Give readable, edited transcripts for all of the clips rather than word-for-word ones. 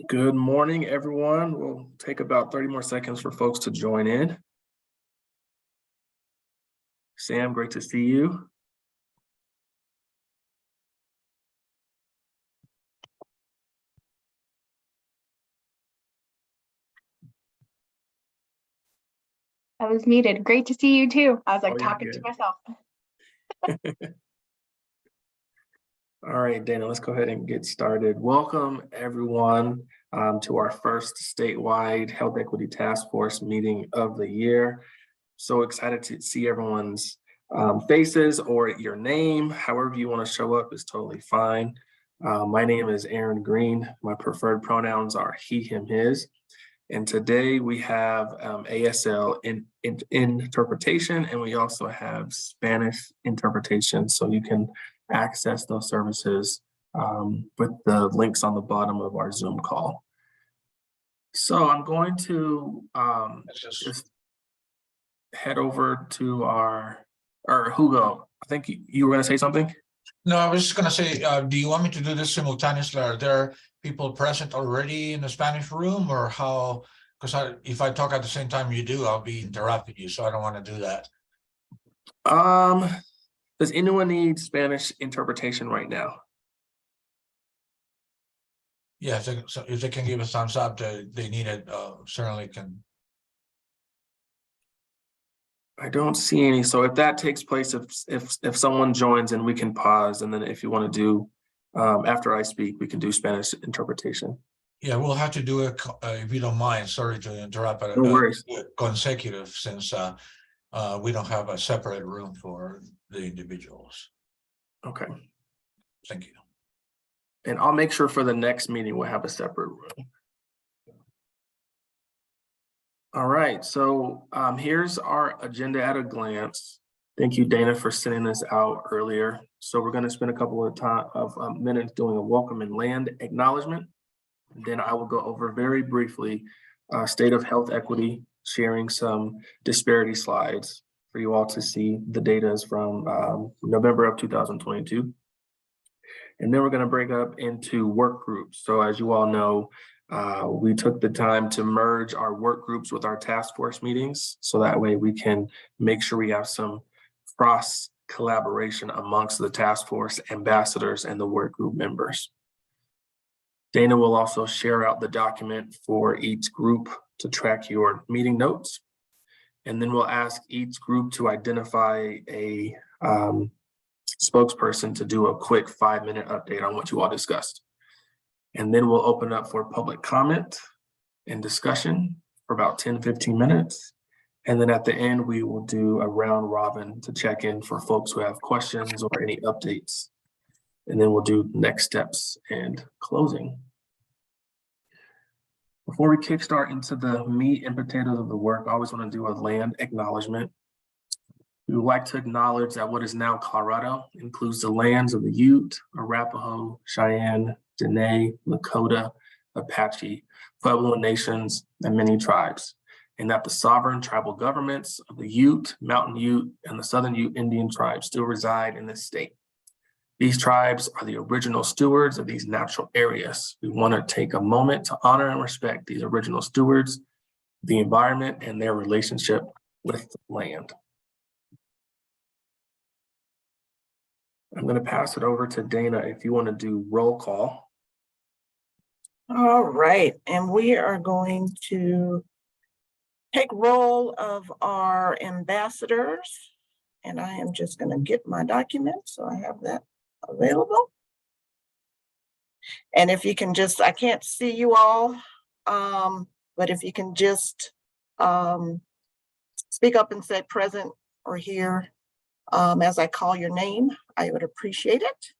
Good morning, everyone. We'll take about 30 more seconds for folks to join in. Sam, great to see you. I was muted. Great to see you too. I was like Oh, talking to myself. All right, Dana, let's go ahead and get started. Welcome, everyone, to our first statewide Health Equity Task Force meeting of the year. So excited to see everyone's faces or your name. However you want to show up is totally fine. My name is Aaron Green. My preferred pronouns are he, him, his. And today we have ASL interpretation, and we also have Spanish interpretation. So you can access those services with the links on the bottom of our Zoom call. So I'm going to just head over to or Hugo, I think you were going to say something? No, I was just going to say, do you want me to do this simultaneously? Are there people present already in the Spanish room, or how? Because if I talk at the same time you do, I'll be interrupting you, so I don't want to do that. Does anyone need Spanish interpretation right now? Yeah, so if they can give a thumbs up, they need it, certainly can. I don't see any. So if that takes place, if someone joins, and we can pause, and then if you want to do after I speak, we can do Spanish interpretation. Yeah, we'll have to do it if you don't mind. Sorry to interrupt, but No worries. consecutive, since we don't have a separate room for the individuals. Okay. Thank you. And I'll make sure for the next meeting we'll have a separate room. All right, so here's our agenda at a glance. Thank you, Dana, for sending this out earlier. So we're going to spend a couple of minutes doing a welcome and land acknowledgement. Then I will go over very briefly state of health equity, sharing some disparity slides for you all to see. The data is from November of 2022. And then we're going to break up into work groups. So as you all know, we took the time to merge our work groups with our task force meetings. So that way we can make sure we have some cross collaboration amongst the task force ambassadors and the work group members. Dana will also share out the document for each group to track your meeting notes. And then we'll ask each group to identify a spokesperson to do a quick 5-minute update on what you all discussed. And then we'll open up for public comment and discussion for about 10-15 minutes. And then at the end, we will do a round robin to check in for folks who have questions or any updates. And then we'll do next steps and closing. Before we kickstart into the meat and potatoes of the work, I always want to do a land acknowledgement. We would like to acknowledge that what is now Colorado includes the lands of the Ute, Arapaho, Cheyenne, Dene, Lakota, Apache, Pueblo nations, and many tribes, and that the sovereign tribal governments of the Ute, Mountain Ute, and the Southern Ute Indian tribes still reside in this state. These tribes are the original stewards of these natural areas. We want to take a moment to honor and respect these original stewards, the environment, and their relationship with the land. I'm going to pass it over to Dana if you want to do roll call. All right, and we are going to take roll of our ambassadors, and I am just going to get my document so I have that available. And if you can just, I can't see you all, but if you can just speak up and say present or here as I call your name, I would appreciate it.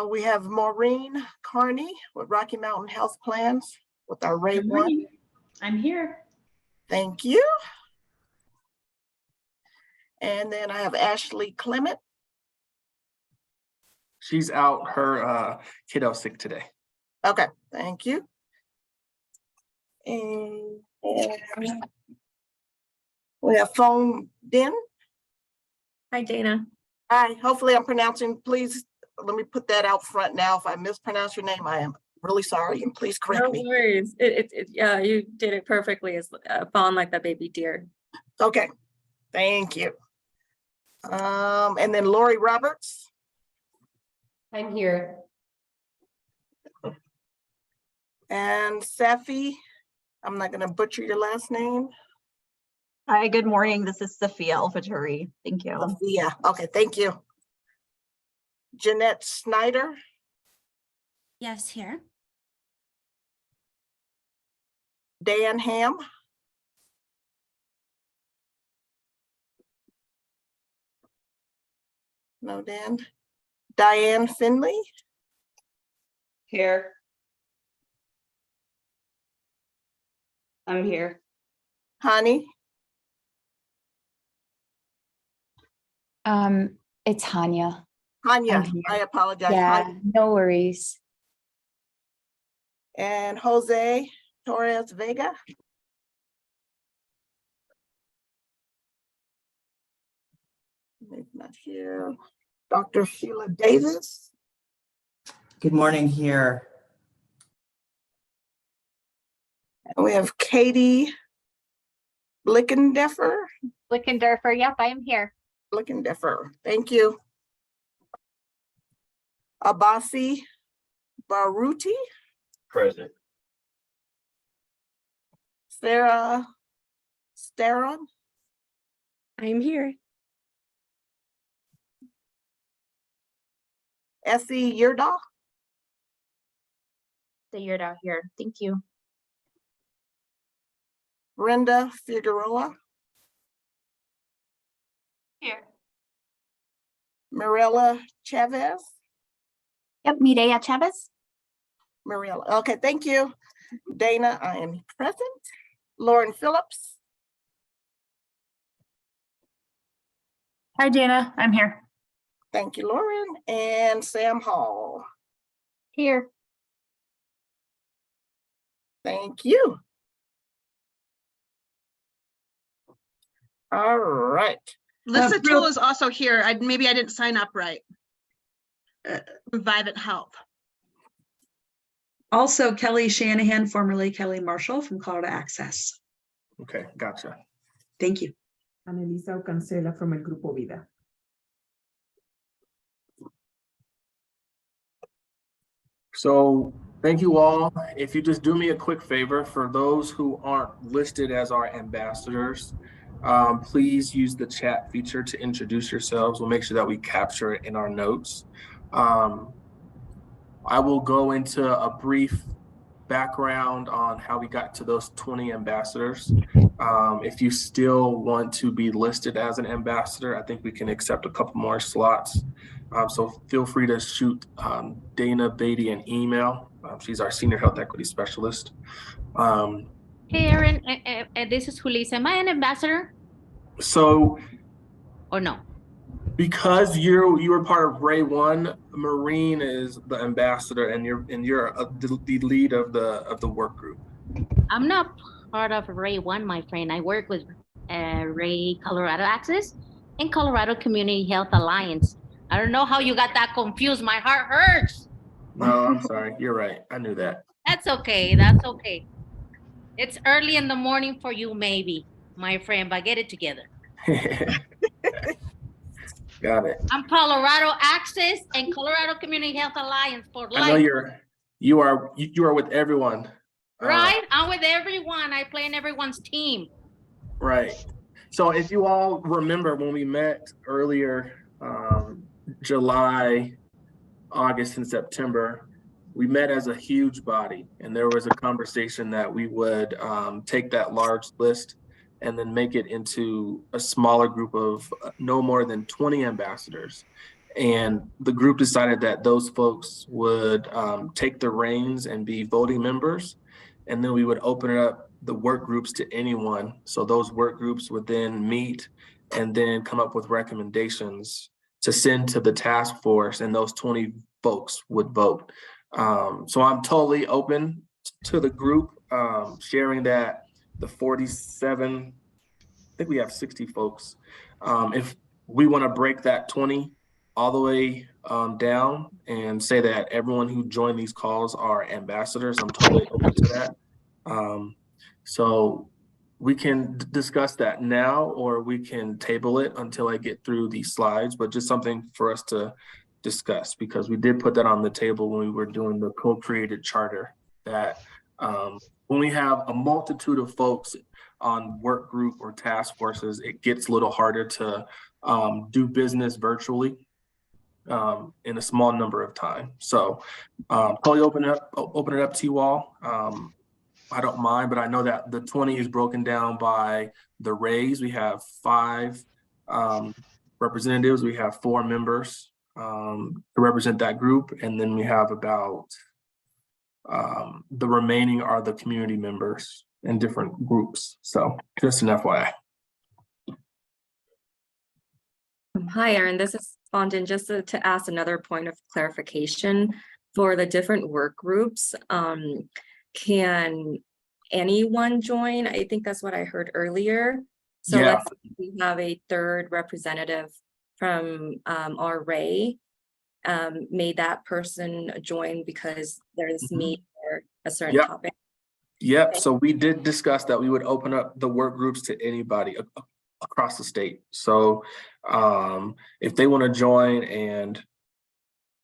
We have Maureen Carney with Rocky Mountain Health Plans with our Ray 1. I'm here. Thank you. And then I have Ashley Clement. She's out, her kiddo sick today. Okay, thank you. And we have Phone Din. Hi, Dana. Hi, hopefully I'm pronouncing, please let me put that out front now. If I mispronounce your name, I am really sorry, and please correct No me. worries. Yeah, you did it perfectly. It's falling like that baby deer. Okay, thank you. And then Lori Roberts. I'm here. And Safi, I'm not gonna butcher your last name. Hi, good morning. This is Sophia Alfaturi. Thank you. Yeah, okay, thank you. Jeanette Snyder, Yes, here. Dan Ham. No, Dan. Diane Finley, Here. I'm here. Hani, It's Hanya. Hanya, I'm here. I apologize. Yeah, Hanya. no worries. And Jose Torres Vega. Maybe not here. Dr. Sheila Davis. Good morning here. And we have Katie Blickendeffer. Blickendorfer, yep, I am here. Blickendeffer, thank you. Abasi Baruti, Present. Sarah Staron, I'm here. Essie Yurdahl, The Yurda here. Thank you. Brenda Figueroa, Here. Mirella Chavez. Yep, Mireya Chavez. Mirella, okay, thank you. Dana, I am present. Lauren Phillips, Hi, Dana. I'm here. thank you, Lauren, and Sam Hall, Here. thank you. All right, Lisa Tool is also here. Maybe I didn't sign up right. From Vivint Health. Also Kelly Shanahan, formerly Kelly Marshall from Colorado Access. Okay, gotcha. Thank you. Anelisa Cancela from El Grupo Vida. So thank you all. If you just do me a quick favor, for those who aren't listed as our ambassadors, please use the chat feature to introduce yourselves. We'll make sure that we capture it in our notes. I will go into a brief background on how we got to those 20 ambassadors. If you still want to be listed as an ambassador, I think we can accept a couple more slots. So feel free to shoot Dana Beatty an email. She's our Senior Health Equity Specialist. Hey, Erin, this is Julissa. Am I an ambassador So or no? because you were part of Ray 1, Maureen is the ambassador, and you're the lead of the work group. I'm not part of Ray 1, my friend. I work with Ray Colorado Access and Colorado Community Health Alliance. I don't know how you got that confused. My heart hurts. No, I'm sorry. You're right. I knew that. That's okay. That's okay. It's early in the morning for you, maybe, my friend, but get it together. Got it. I'm Colorado Access and Colorado Community Health Alliance for life. I know you are with everyone. Right? I'm with everyone. I play in everyone's team. Right. So if you all remember when we met earlier, July, August, and September, we met as a huge body, and there was a conversation that we would take that large list and then make it into a smaller group of no more than 20 ambassadors. And the group decided that those folks would take the reins and be voting members. And then we would open it up the work groups to anyone. So those work groups would then meet and then come up with recommendations to send to the task force, and those 20 folks would vote. So I'm totally open to the group sharing that the 47, I think we have 60 folks. If we want to break that 20 all the way down and say that everyone who joined these calls are ambassadors. I'm totally open to that. So we can discuss that now, or we can table it until I get through these slides, but just something for us to discuss, because we did put that on the table when we were doing the co-created charter, that when we have a multitude of folks on work group or task forces, it gets a little harder to do business virtually in a small number of time. So probably open it up to you all. I don't mind, but I know that the 20 is broken down by the rays. We have 5 representatives. We have 4 members to represent that group. And then we have about the remaining are the community members in different groups. So just an FYI. Hi, Erin, this is Fondin. Just to ask another point of clarification for the different work groups. Can anyone join? I think that's what I heard earlier. So Yeah. let's say we have a third representative from our Ray. May that person join because there's need for a certain topic? Yep. Okay. So we did discuss that we would open up the work groups to anybody across the state. So if they want to join and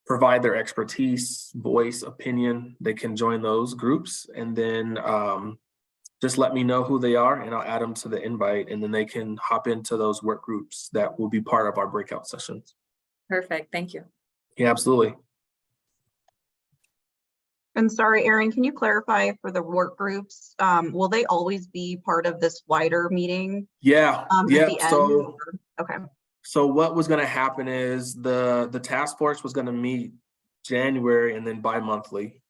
provide their expertise, voice, opinion, they can join those groups. And then just let me know who they are and I'll add them to the invite, and then they can hop into those work groups that will be part of our breakout sessions. Perfect. Thank you. Yeah, absolutely. And sorry, Erin, can you clarify for the work groups, will they always be part of this wider meeting? Yeah. At the end? So, Okay. so what was going to happen is the task force was going to meet January and then bi-monthly.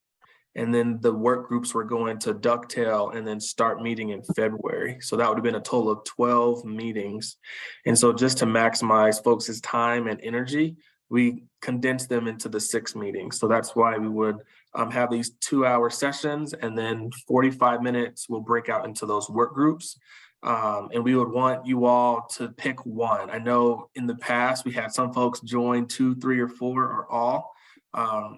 And then the work groups were going to dovetail and then start meeting in February. So that would have been a total of 12 meetings. And so just to maximize folks' time and energy, we condensed them into the 6 meetings. So that's why we would have these 2-hour sessions, and then 45 minutes will break out into those work groups. And we would want you all to pick one. I know in the past, we had some folks join 2, 3, or 4 or all.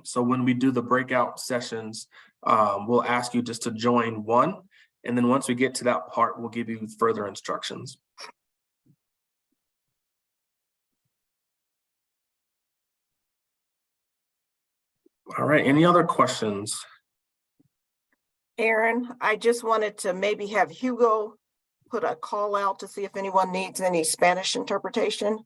So when we do the breakout sessions, we'll ask you just to join one. And then once we get to that part, we'll give you further instructions. All right, any other questions? Aaron, I just wanted to maybe have Hugo put a call out to see if anyone needs any Spanish interpretation.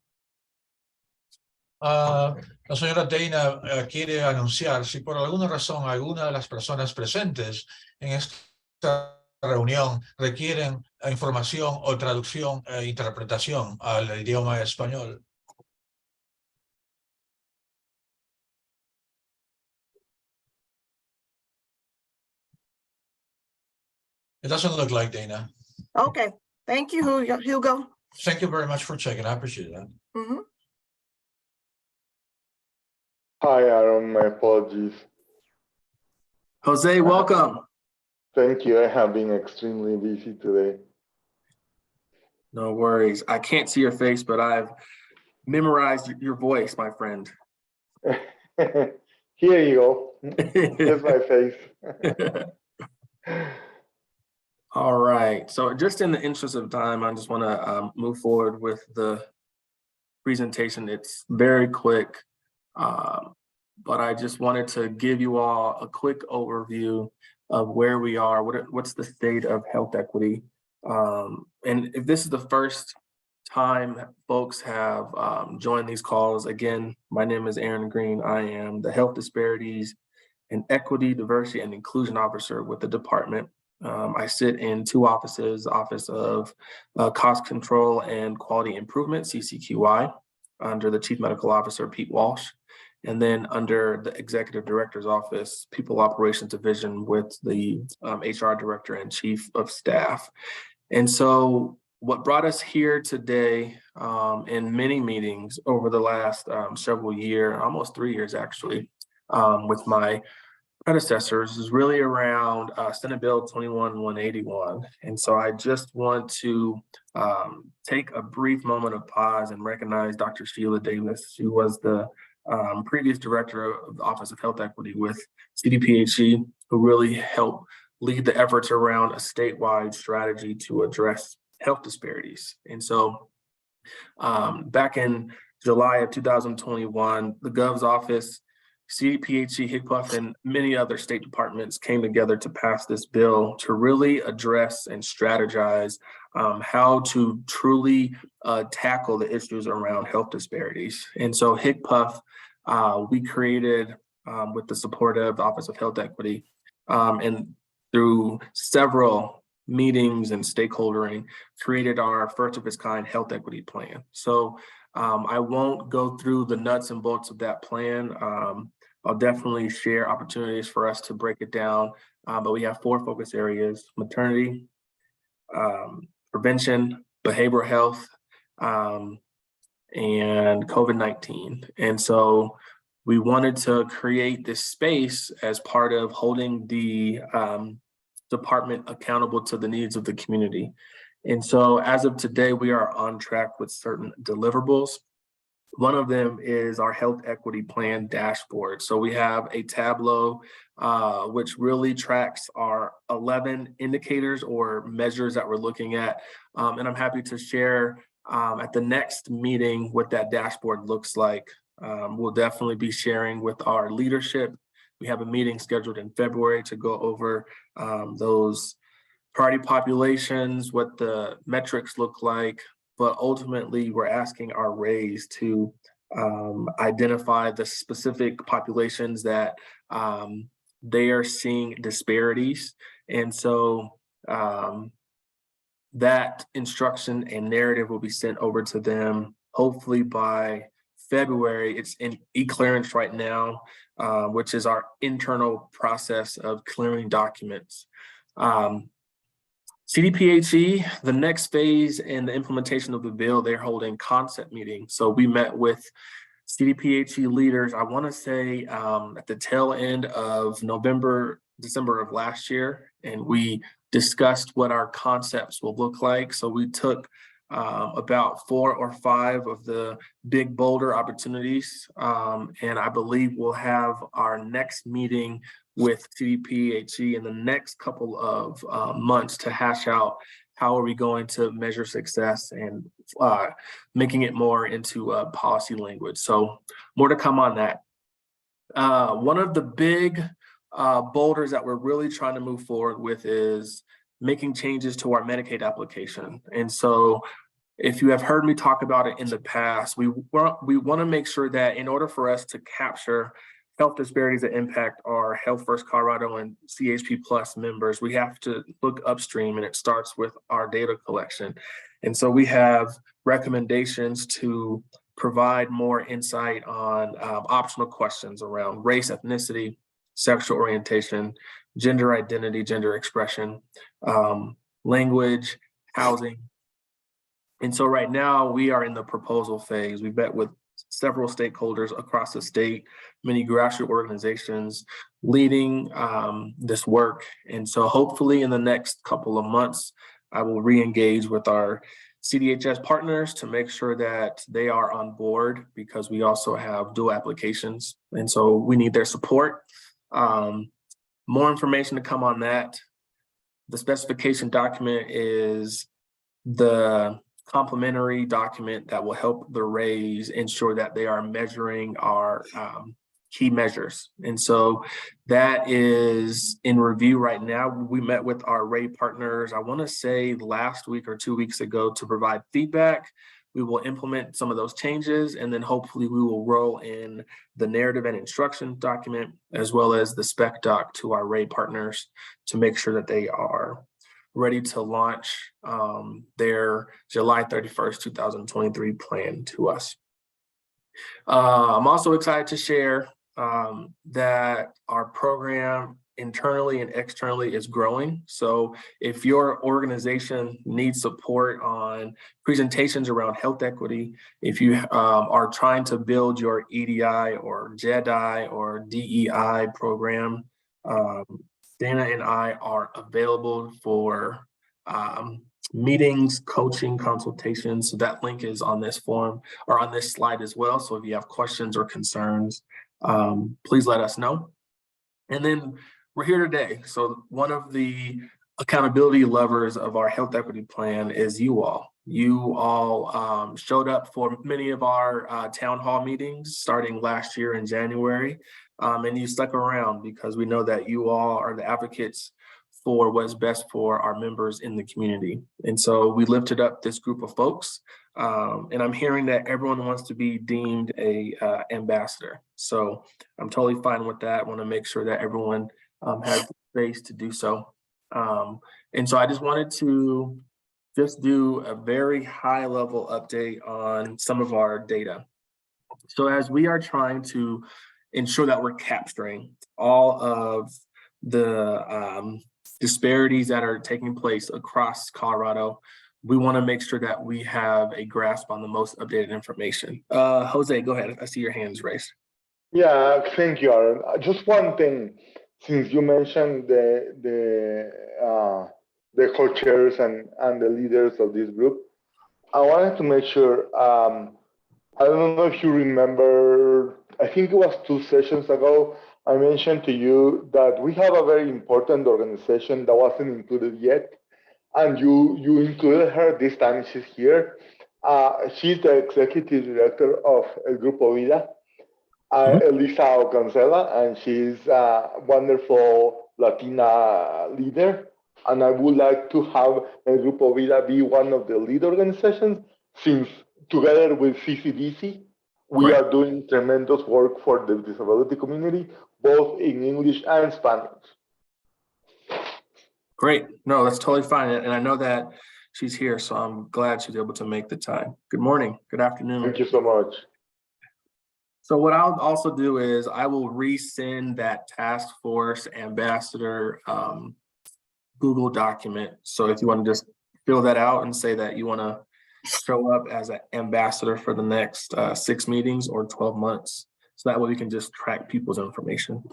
La señora Dana quiere anunciar si por alguna razón alguna de las personas presentes en esta reunión requieren información o traducción e interpretación al idioma español. It doesn't look like Dana. Okay, thank you, Hugo. Thank you very much for checking. I appreciate that. Hi, Aaron. My apologies. Jose, welcome. Thank you. I have been extremely busy today. No worries. I can't see your face, but I've memorized your voice, my friend. Here you go. Here's my face. All right. So just in the interest of time, I just want to move forward with the presentation. It's very quick, but I just wanted to give you all a quick overview of where we are, what's the state of health equity. And if this is the first time folks have joined these calls, again, my name is Aaron Green. I am the Health Disparities and Equity, Diversity, and Inclusion Officer with the department. I sit in 2 offices, Office of Cost Control and Quality Improvement, CCQI, under the Chief Medical Officer, Pete Walsh, and then under the Executive Director's Office, People Operations Division with the HR Director and Chief of Staff. And so what brought us here today in many meetings over the last several years, almost 3 years actually, with my predecessors is really around Senate Bill 21-181. And so I just want to take a brief moment of pause and recognize Dr. Sheila Davis. She was the previous director of the Office of Health Equity with CDPHE, who really helped lead the efforts around a statewide strategy to address health disparities. And so back in July of 2021, the Gov's office, CDPHE, HICPUF, and many other state departments came together to pass this bill to really address and strategize how to truly tackle the issues around health disparities. And so HICPUF, we created with the support of the Office of Health Equity and through several meetings and stakeholdering, created our first of its kind health equity plan. So I won't go through the nuts and bolts of that plan. I'll definitely share opportunities for us to break it down, but we have 4 focus areas: maternity, prevention, behavioral health, and COVID-19. And so we wanted to create this space as part of holding the department accountable to the needs of the community. And so as of today, we are on track with certain deliverables. One of them is our health equity plan dashboard. So we have a Tableau, which really tracks our 11 indicators or measures that we're looking at. And I'm happy to share at the next meeting what that dashboard looks like. We'll definitely be sharing with our leadership. We have a meeting scheduled in February to go over those priority populations, what the metrics look like, but ultimately we're asking our RAIs to identify the specific populations that they are seeing disparities. And so that instruction and narrative will be sent over to them hopefully by February. It's in e-clearance right now, which is our internal process of clearing documents. CDPHE, the next phase in the implementation of the bill, they're holding concept meetings. So we met with CDPHE leaders, I want to say at the tail end of November, December of last year, and we discussed what our concepts will look like. So we took about 4 or 5 of the big boulder opportunities. And I believe we'll have our next meeting with CDPHE in the next couple of months to hash out how are we going to measure success and making it more into policy language. So more to come on that. One of the big boulders that we're really trying to move forward with is making changes to our Medicaid application. And so if you have heard me talk about it in the past, we want to make sure that in order for us to capture health disparities that impact our Health First Colorado and CHP Plus members, we have to look upstream, and it starts with our data collection. And so we have recommendations to provide more insight on optional questions around race, ethnicity, sexual orientation, gender identity, gender expression, language, housing. And so right now we are in the proposal phase. We've met with several stakeholders across the state, many grassroots organizations leading this work. And so hopefully in the next couple of months, I will re-engage with our CDHS partners to make sure that they are on board, because we also have dual applications. And so we need their support. More information to come on that. The specification document is the complementary document that will help the RAIs ensure that they are measuring our key measures. And so that is in review right now. We met with our RAI partners, I want to say last week or 2 weeks ago, to provide feedback. We will implement some of those changes, and then hopefully we will roll in the narrative and instruction document as well as the spec doc to our RAI partners to make sure that they are ready to launch their July 31st, 2023 plan to us. I'm also excited to share that our program internally and externally is growing. So if your organization needs support on presentations around health equity, if you are trying to build your EDI or JEDI or DEI program, Dana and I are available for meetings, coaching, consultations. So that link is on this form or on this slide as well. So if you have questions or concerns, please let us know. And then we're here today. So one of the accountability levers of our health equity plan is you all. You all showed up for many of our town hall meetings starting last year in January. And you stuck around because we know that you all are the advocates for what's best for our members in the community. And so we lifted up this group of folks. And I'm hearing that everyone wants to be deemed a ambassador. So I'm totally fine with that. I want to make sure that everyone has the space to do so. And so I just wanted to just do a very high level update on some of our data. So as we are trying to ensure that we're capturing all of the disparities that are taking place across Colorado, we want to make sure that we have a grasp on the most updated information. Jose, go ahead. I see your hands raised. Yeah, thank you, Aaron. Just one thing, since you mentioned the co-chairs and the leaders of this group, I wanted to make sure. I don't know if you remember. I think it was 2 sessions ago. I mentioned to you that we have a very important organization that wasn't included yet, and you included her. This time she's here. She's the executive director of El Grupo Vida, Elisa Ocancela, and she's a wonderful Latina leader. And I would like to have El Grupo Vida be one of the lead organizations, since together with CCDC, we are doing tremendous work for the disability community, both in English and Spanish. Great. No, that's totally fine. And I know that she's here, so I'm glad she's able to make the time. Good morning. Good afternoon. Thank you so much. So what I'll also do is I will resend that task force ambassador Google document. So if you want to just fill that out and say that you want to show up as an ambassador for the next 6 meetings or 12 months. So that way we can just track people's information.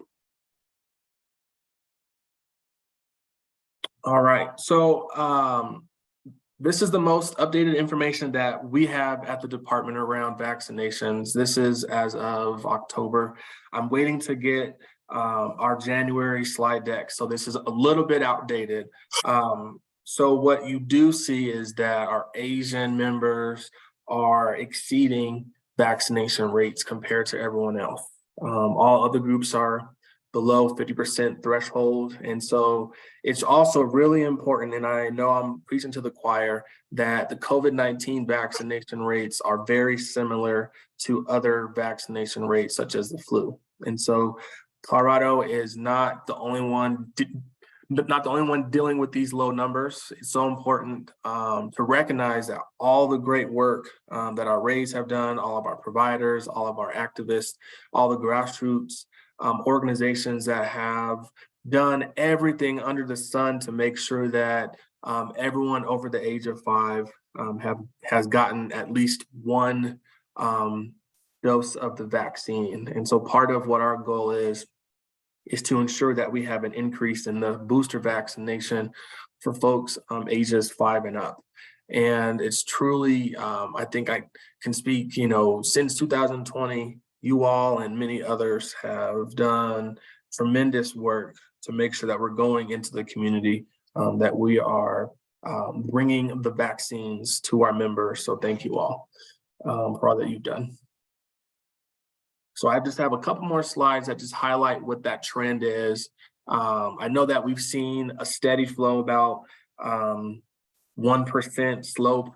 All right, so this is the most updated information that we have at the department around vaccinations. This is as of October. I'm waiting to get our January slide deck. So this is a little bit outdated. So what you do see is that our Asian members are exceeding vaccination rates compared to everyone else. All other groups are below 50% threshold. And so it's also really important, and I know I'm preaching to the choir, that the COVID-19 vaccination rates are very similar to other vaccination rates, such as the flu. And so Colorado is not the only one dealing with these low numbers. It's so important to recognize that all the great work that our RAIs have done, all of our providers, all of our activists, all the grassroots organizations that have done everything under the sun to make sure that everyone over the age of 5 has gotten at least 1 dose of the vaccine. And so part of what our goal is to ensure that we have an increase in the booster vaccination for folks ages 5 and up. And it's truly, I think I can speak, since 2020, you all and many others have done tremendous work to make sure that we're going into the community, that we are bringing the vaccines to our members. So thank you all for all that you've done. So I just have a couple more slides that just highlight what that trend is. I know that we've seen a steady flow, about 1% slope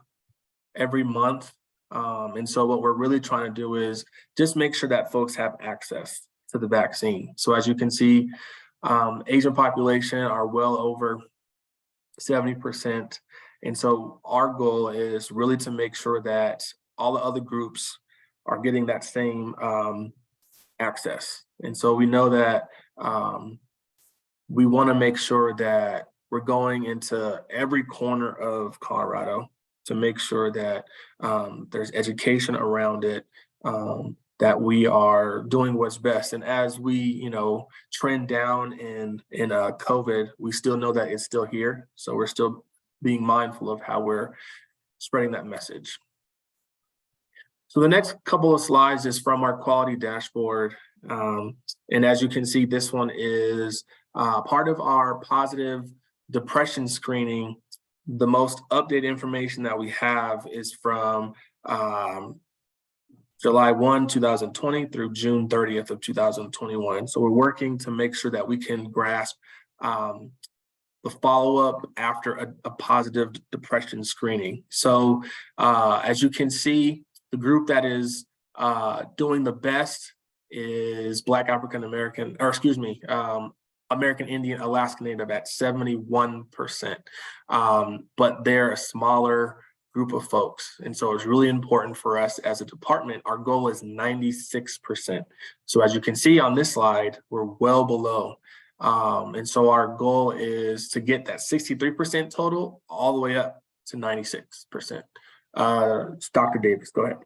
every month. And so what we're really trying to do is just make sure that folks have access to the vaccine. So as you can see, Asian population are well over 70%. And so our goal is really to make sure that all the other groups are getting that same access. And so we know that we want to make sure that we're going into every corner of Colorado to make sure that there's education around it, that we are doing what's best. And as we, trend down in COVID, we still know that it's still here. So we're still being mindful of how we're spreading that message. So the next couple of slides is from our quality dashboard. And as you can see, this one is part of our positive depression screening. The most updated information that we have is from July 1, 2020 through June 30th of 2021. So we're working to make sure that we can grasp the follow-up after a positive depression screening. So as you can see, the group that is doing the best is Black African American, or excuse me, American Indian, Alaska Native at 71%. But they're a smaller group of folks. And so it's really important for us as a department. Our goal is 96%. So as you can see on this slide, we're well below. And so our goal is to get that 63% total all the way up to 96%. Dr. Davis, go ahead.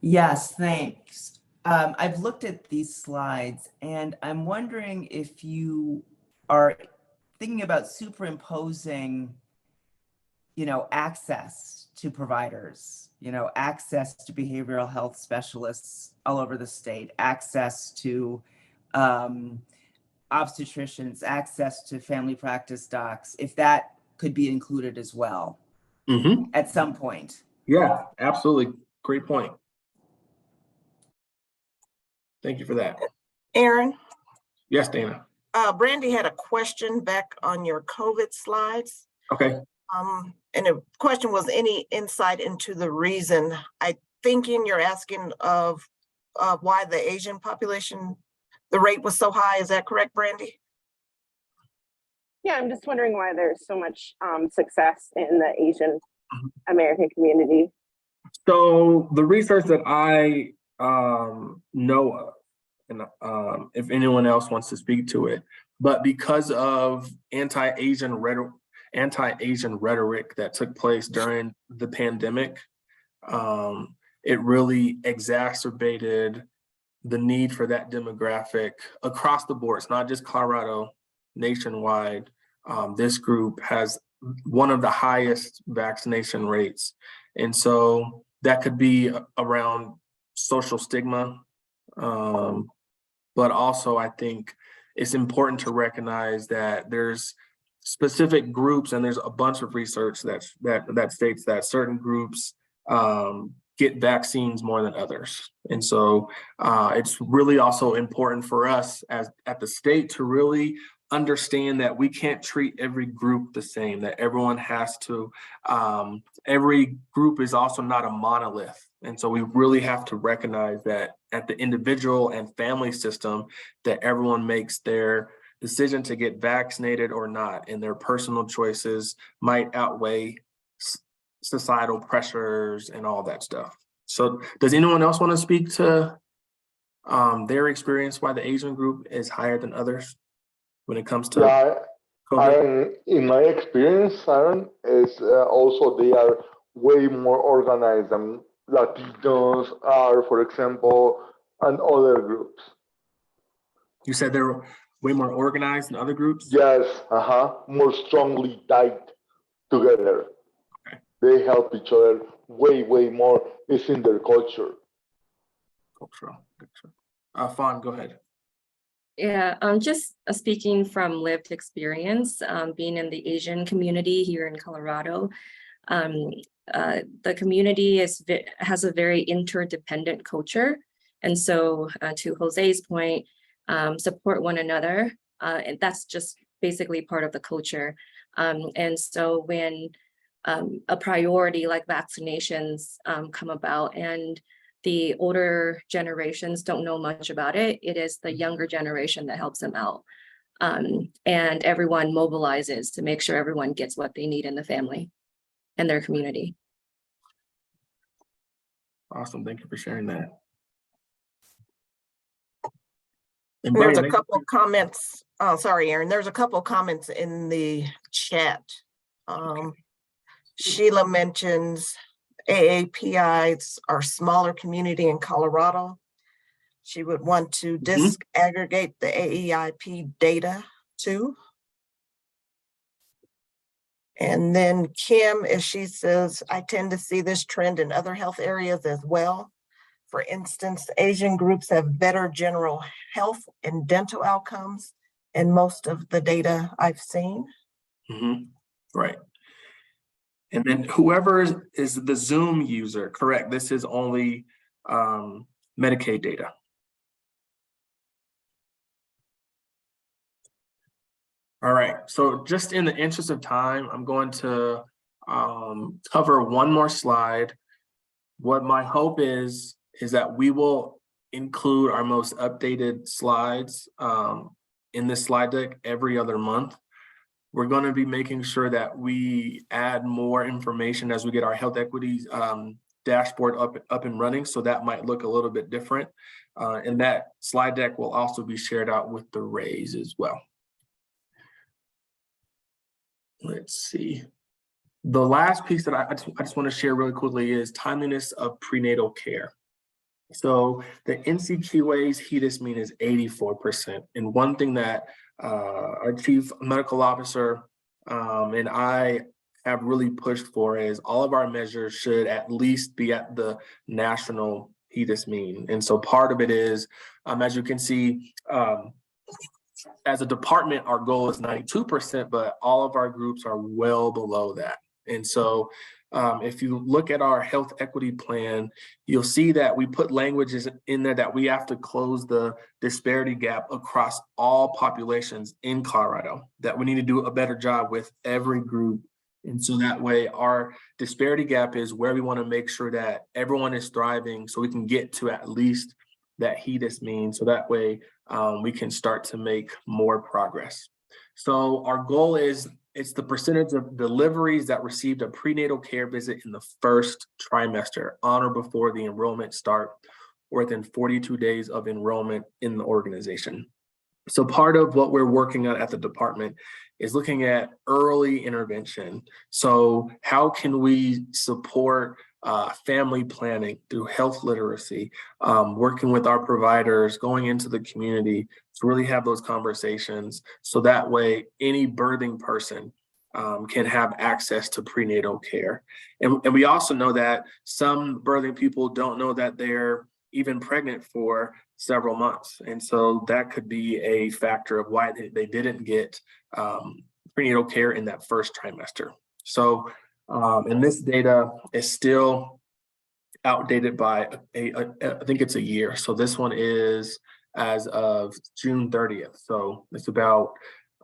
Yes, thanks. I've looked at these slides and I'm wondering if you are thinking about superimposing, access to providers, access to behavioral health specialists all over the state, access to obstetricians, access to family practice docs, if that could be included as well at some point. Yeah, absolutely. Great point. Thank you for that. Aaron, Yes, Dana. Brandy had a question back on your COVID slides. Okay. And the question was any insight into the reason. I thinking you're asking of why the Asian population, the rate was so high. Is that correct, Brandy? Yeah, I'm just wondering why there's so much success in the Asian American community. So the research that I know of, and if anyone else wants to speak to it, but because of anti-Asian rhetoric that took place during the pandemic, it really exacerbated the need for that demographic across the board. It's not just Colorado, nationwide. This group has one of the highest vaccination rates. And so that could be around social stigma. But also I think it's important to recognize that there's specific groups, and there's a bunch of research that states that certain groups get vaccines more than others. And so it's really also important for us at the state to really understand that we can't treat every group the same, that everyone has to, every group is also not a monolith. And so we really have to recognize that at the individual and family system, that everyone makes their decision to get vaccinated or not, and their personal choices might outweigh societal pressures and all that stuff. So does anyone else want to speak to their experience why the Asian group is higher than others when it comes to COVID? In my experience, Aaron, is also they are way more organized than Latinos are, for example, and other groups. You said they're way more organized than other groups? Yes, more strongly tied together. Okay. They help each other way more. It's in their culture. Cultural. Fawn, go ahead. Yeah, just speaking from lived experience, being in the Asian community here in Colorado, the community has a very interdependent culture. And so to Jose's point, support one another. And that's just basically part of the culture. And so when a priority like vaccinations come about and the older generations don't know much about it, it is the younger generation that helps them out. And everyone mobilizes to make sure everyone gets what they need in the family and their community. Awesome, thank you for sharing that. There's a couple of comments. Oh, sorry, Aaron. There's a couple of comments in the chat. Sheila mentions AAPIs are smaller community in Colorado. She would want to disaggregate the AEIP data too. And then Kim, as she says, I tend to see this trend in other health areas as well. For instance, Asian groups have better general health and dental outcomes in most of the data I've seen. Right. And then whoever is the Zoom user, correct, this is only Medicaid data. All right, so just in the interest of time, I'm going to cover one more slide. What my hope is that we will include our most updated slides in this slide deck every other month. We're going to be making sure that we add more information as we get our health equities dashboard up and running. So that might look a little bit different. And that slide deck will also be shared out with the raise as well. Let's see. The last piece that I just want to share really quickly is timeliness of prenatal care. So the NCQA's HEDIS mean is 84%. And one thing that our chief medical officer and I have really pushed for is all of our measures should at least be at the national HEDIS mean. And so part of it is, as you can see, as a department, our goal is 92%, but all of our groups are well below that. And so if you look at our health equity plan, you'll see that we put languages in there that we have to close the disparity gap across all populations in Colorado, that we need to do a better job with every group. And so that way our disparity gap is where we want to make sure that everyone is thriving so we can get to at least that HEDIS mean. So that way we can start to make more progress. So our goal is, it's the percentage of deliveries that received a prenatal care visit in the first trimester on or before the enrollment start or within 42 days of enrollment in the organization. So part of what we're working on at the department is looking at early intervention. So how can we support family planning through health literacy, working with our providers, going into the community to really have those conversations. So that way any birthing person can have access to prenatal care. And we also know that some birthing people don't know that they're even pregnant for several months. And so that could be a factor of why they didn't get prenatal care in that first trimester. So, and this data is still outdated by I think it's a year. So this one is as of June 30th. So it's about,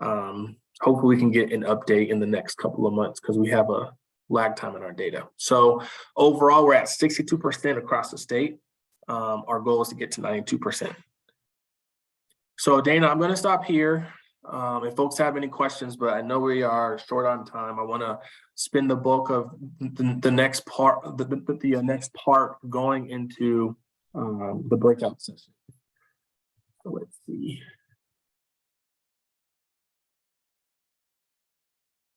hopefully we can get an update in the next couple of months because we have a lag time in our data. So overall, we're at 62% across the state. Our goal is to get to 92%. So Dana, I'm going to stop here. If folks have any questions, but I know we are short on time. I want to spend the bulk of the next part, the next part going into the breakout session. So let's see.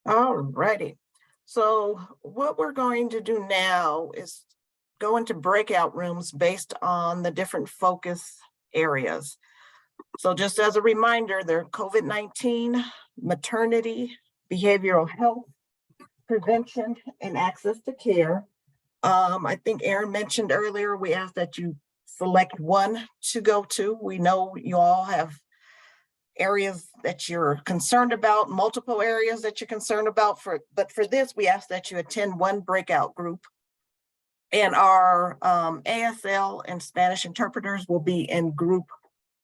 All righty. So what we're going to do now is go into breakout rooms based on the different focus areas. So just as a reminder, they're COVID-19, maternity, behavioral health, prevention, and access to care. I think Aaron mentioned earlier, we asked that you select one to go to. We know you all have areas that you're concerned about, multiple areas that you're concerned about, but for this, we ask that you attend one breakout group. And our ASL and Spanish interpreters will be in group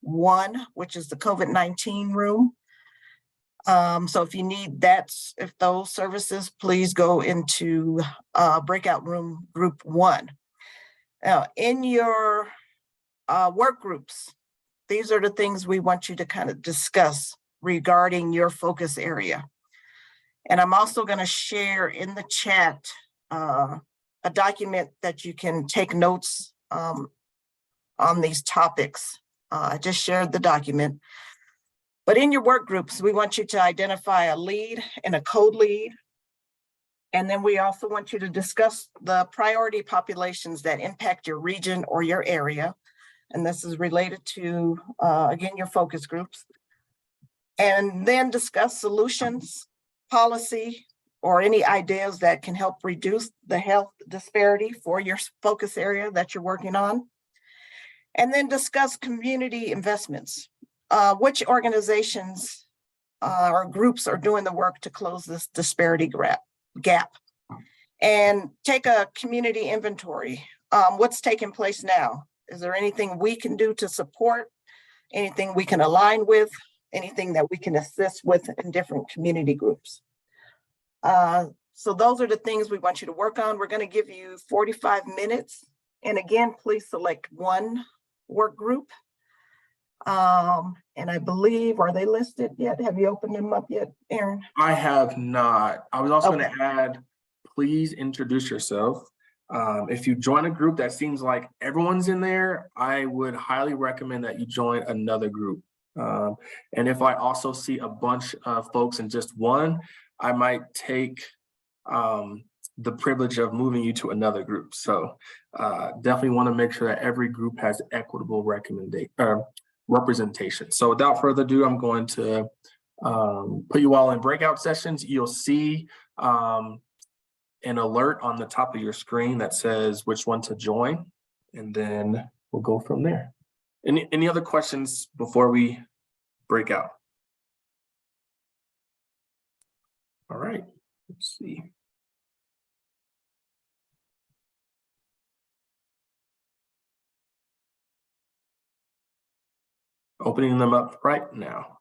1, which is the COVID-19 room. So if you need that, if those services, please go into breakout room group 1. Now, in your work groups, these are the things we want you to kind of discuss regarding your focus area. And I'm also going to share in the chat a document that you can take notes on these topics. I just shared the document. But in your work groups, we want you to identify a lead and a co-lead. And then we also want you to discuss the priority populations that impact your region or your area. And this is related to, again, your focus groups. And then discuss solutions, policy, or any ideas that can help reduce the health disparity for your focus area that you're working on. And then discuss community investments. Which organizations or groups are doing the work to close this disparity gap? And take a community inventory. What's taking place now? Is there anything we can do to support? Anything we can align with? Anything that we can assist with in different community groups? So those are the things we want you to work on. We're going to give you 45 minutes. And again, please select one work group. And I believe, are they listed yet? Have you opened them up yet, Aaron? I have not. I was also Okay. going to add, please introduce yourself. If you join a group that seems like everyone's in there, I would highly recommend that you join another group. And if I also see a bunch of folks in just one, I might take the privilege of moving you to another group. So definitely want to make sure that every group has equitable representation. So without further ado, I'm going to put you all in breakout sessions. You'll see an alert on the top of your screen that says which one to join, and then we'll go from there. Any other questions before we break out? All right, let's see. Opening them up right now.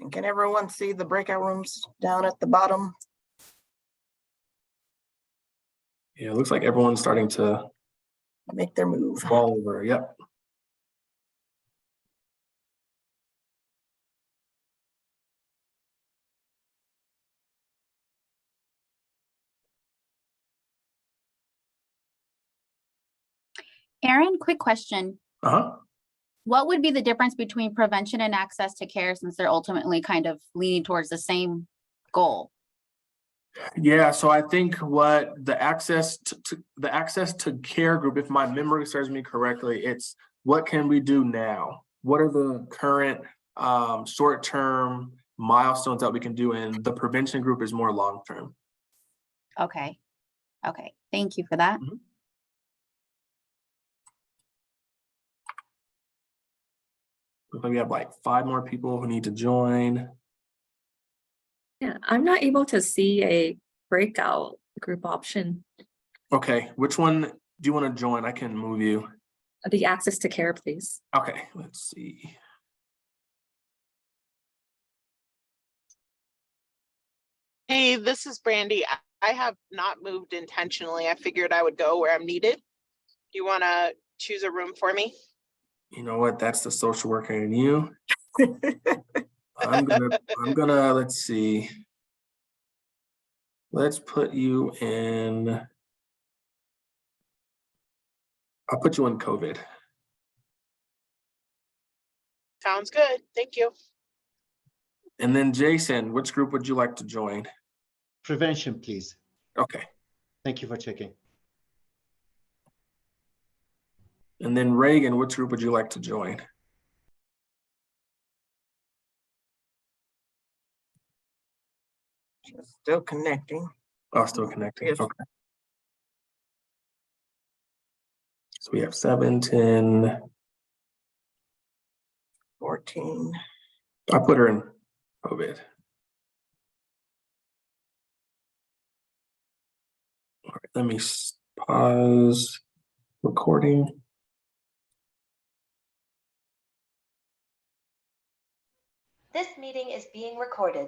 And can everyone see the breakout rooms down at the bottom? Yeah, it looks like everyone's starting to make their move. Fall over, yep. Aaron, quick question. Uh-huh. What would be the difference between prevention and access to care, since they're ultimately kind of leaning towards the same goal? Yeah, so I think what the access to care group, if my memory serves me correctly, it's what can we do now? What are the current short-term milestones that we can do? And the prevention group is more long-term. Okay. Okay. Thank you for that. Mm-hmm. Looks like we have like 5 more people who need to join. Yeah, I'm not able to see a breakout group option. Okay, which one do you want to join? I can move you. The access to care, please. Okay, let's see. Hey, this is Brandy. I have not moved intentionally. I figured I would go where I'm needed. Do you want to choose a room for me? You know what? That's the social worker in you. I'm gonna, let's see. Let's put you in. I'll put you in COVID. Sounds good. Thank you. And then Jason, which group would you like to join? Prevention, please. Okay. Thank you for checking. And then Reagan, which group would you like to join? Still connecting. Oh, still connecting. Yes. Okay. So we have 7, 10, 14. I put her in COVID. All right, let me pause recording. This meeting is being recorded.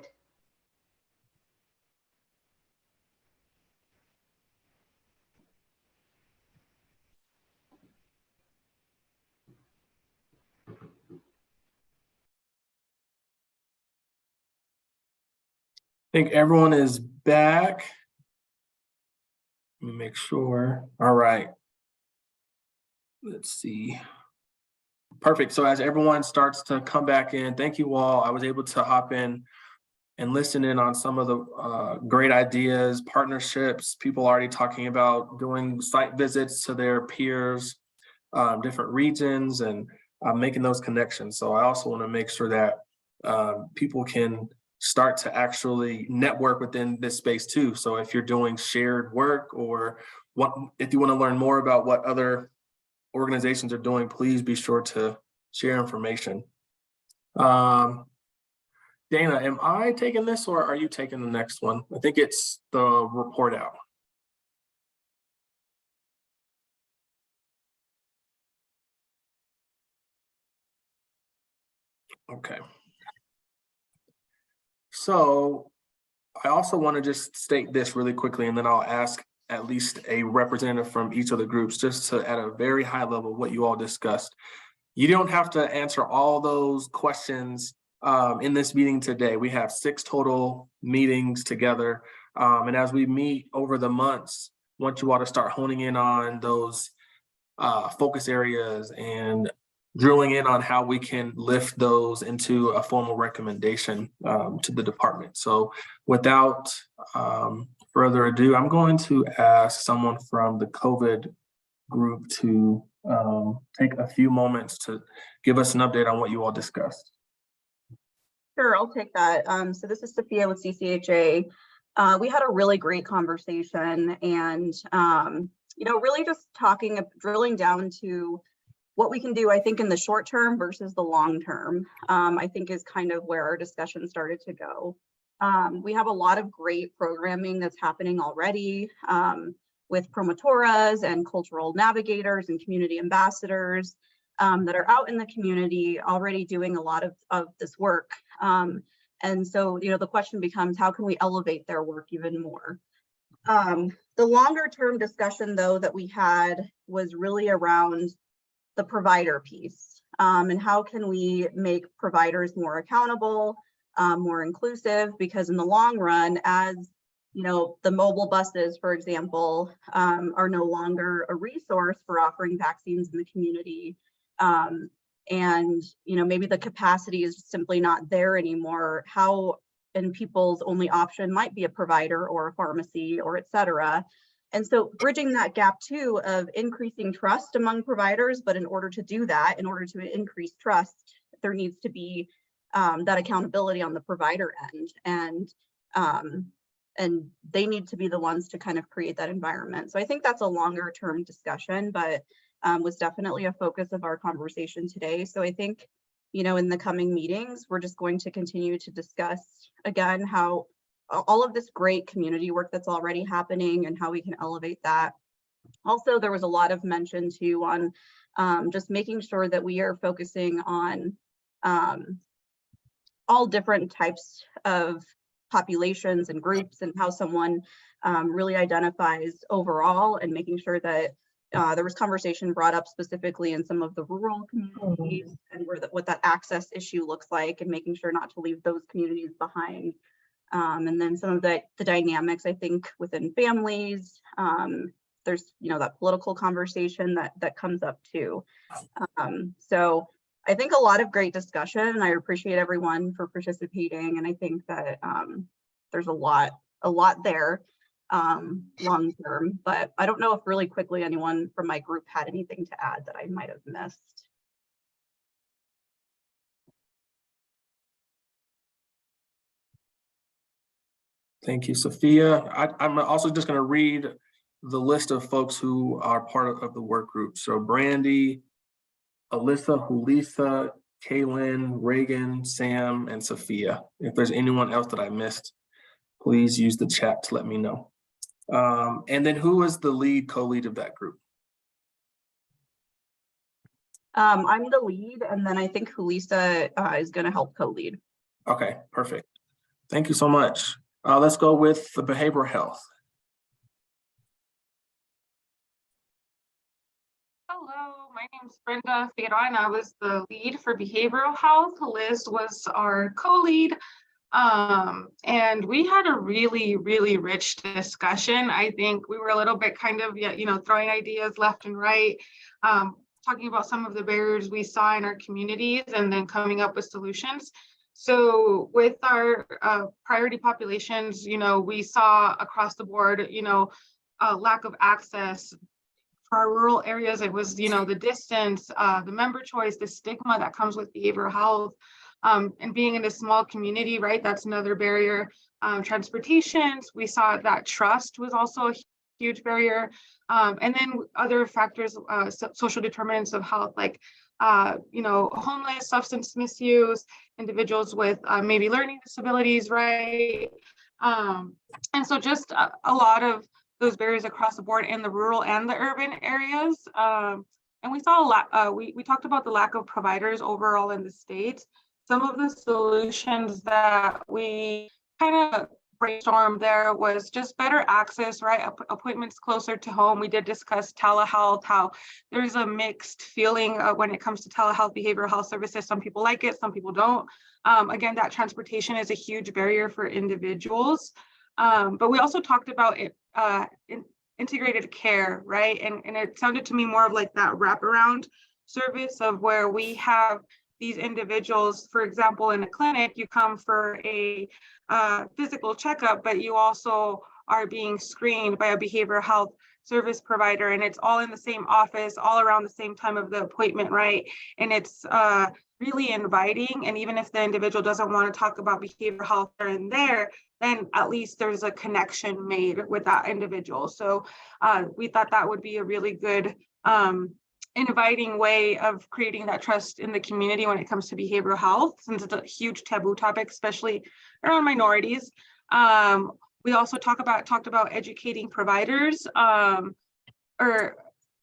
I think everyone is back. Let me make sure. All right. Let's see. Perfect. So as everyone starts to come back in, thank you all. I was able to hop in and listen in on some of the great ideas, partnerships, people already talking about doing site visits to their peers, different regions, and making those connections. So I also want to make sure that people can start to actually network within this space too. So if you're doing shared work, or if you want to learn more about what other organizations are doing, please be sure to share information. Dana, am I taking this, or are you taking the next one? I think it's the report out. Okay. So I also want to just state this really quickly, and then I'll ask at least a representative from each of the groups, just to, at a very high level, what you all discussed. You don't have to answer all those questions in this meeting today. We have 6 total meetings together. And as we meet over the months, I want you all to start honing in on those focus areas and drilling in on how we can lift those into a formal recommendation to the department. So without further ado, I'm going to ask someone from the COVID group to take a few moments to give us an update on what you all discussed. Sure, I'll take that. So this is Sophia with CCHA. We had a really great conversation, and really just drilling down to what we can do, I think, in the short term versus the long term, I think is kind of where our discussion started to go. We have a lot of great programming that's happening already with promotoras and cultural navigators and community ambassadors that are out in the community already doing a lot of this work. And so, the question becomes, how can we elevate their work even more? The longer term discussion, though, that we had was really around the provider piece, and how can we make providers more accountable, more inclusive, because in the long run, as the mobile buses, for example, are no longer a resource for offering vaccines in the community. And maybe the capacity is simply not there anymore. And people's only option might be a provider or a pharmacy or et cetera. And so bridging that gap too of increasing trust among providers, but in order to do that, in order to increase trust, there needs to be that accountability on the provider end, and they need to be the ones to kind of create that environment. So I think that's a longer term discussion, but was definitely a focus of our conversation today. So I think, in the coming meetings, we're just going to continue to discuss again how all of this great community work that's already happening and how we can elevate that. Also, there was a lot of mention too on just making sure that we are focusing on all different types of populations and groups and how someone really identifies overall, and making sure that there was conversation brought up specifically in some of the rural communities and what that access issue looks like, and making sure not to leave those communities behind. And then some of the dynamics, I think, within families, there's, that political conversation that comes up too. So I think a lot of great discussion, and I appreciate everyone for participating. And I think that there's a lot there long term, but I don't know if really quickly anyone from my group had anything to add that I might have missed. Thank you, Sophia. I'm also just going to read the list of folks who are part of the work group. So Brandy, Alyssa, Hulisa, Kaylin, Reagan, Sam, and Sophia. If there's anyone else that I missed, please use the chat to let me know. And then who is the co-lead of that group? I'm the lead, and then I think Hulisa is going to help co-lead. Okay, perfect. Thank you so much. Let's go with the behavioral health. Hello, my name is Brenda Figueroa, and I was the lead for behavioral health. Liz was our co-lead. And we had a really, really rich discussion. I think we were a little bit kind of, throwing ideas left and right, talking about some of the barriers we saw in our communities and then coming up with solutions. So with our priority populations, we saw across the board, a lack of access. For our rural areas, it was, the distance, the member choice, the stigma that comes with behavioral health, and being in a small community, right? That's another barrier. Transportation, we saw that trust was also a huge barrier. And then other factors, social determinants of health, like, homeless, substance misuse, individuals with maybe learning disabilities, right? And so just a lot of those barriers across the board in the rural and the urban areas. And we saw a lot, we talked about the lack of providers overall in the state. Some of the solutions that we kind of brainstormed there was just better access, right? Appointments closer to home. We did discuss telehealth, how there's a mixed feeling when it comes to telehealth behavioral health services. Some people like it, some people don't. Again, that transportation is a huge barrier for individuals. But we also talked about it, integrated care, right? And it sounded to me more of like that wraparound service of where we have these individuals, for example, in a clinic, you come for a physical checkup, but you also are being screened by a behavioral health service provider, and it's all in the same office, all around the same time of the appointment, right? And it's really inviting. And even if the individual doesn't want to talk about behavioral health there and there, then at least there's a connection made with that individual. So we thought that would be a really good inviting way of creating that trust in the community when it comes to behavioral health, since it's a huge taboo topic, especially around minorities. We also talked about educating providers, or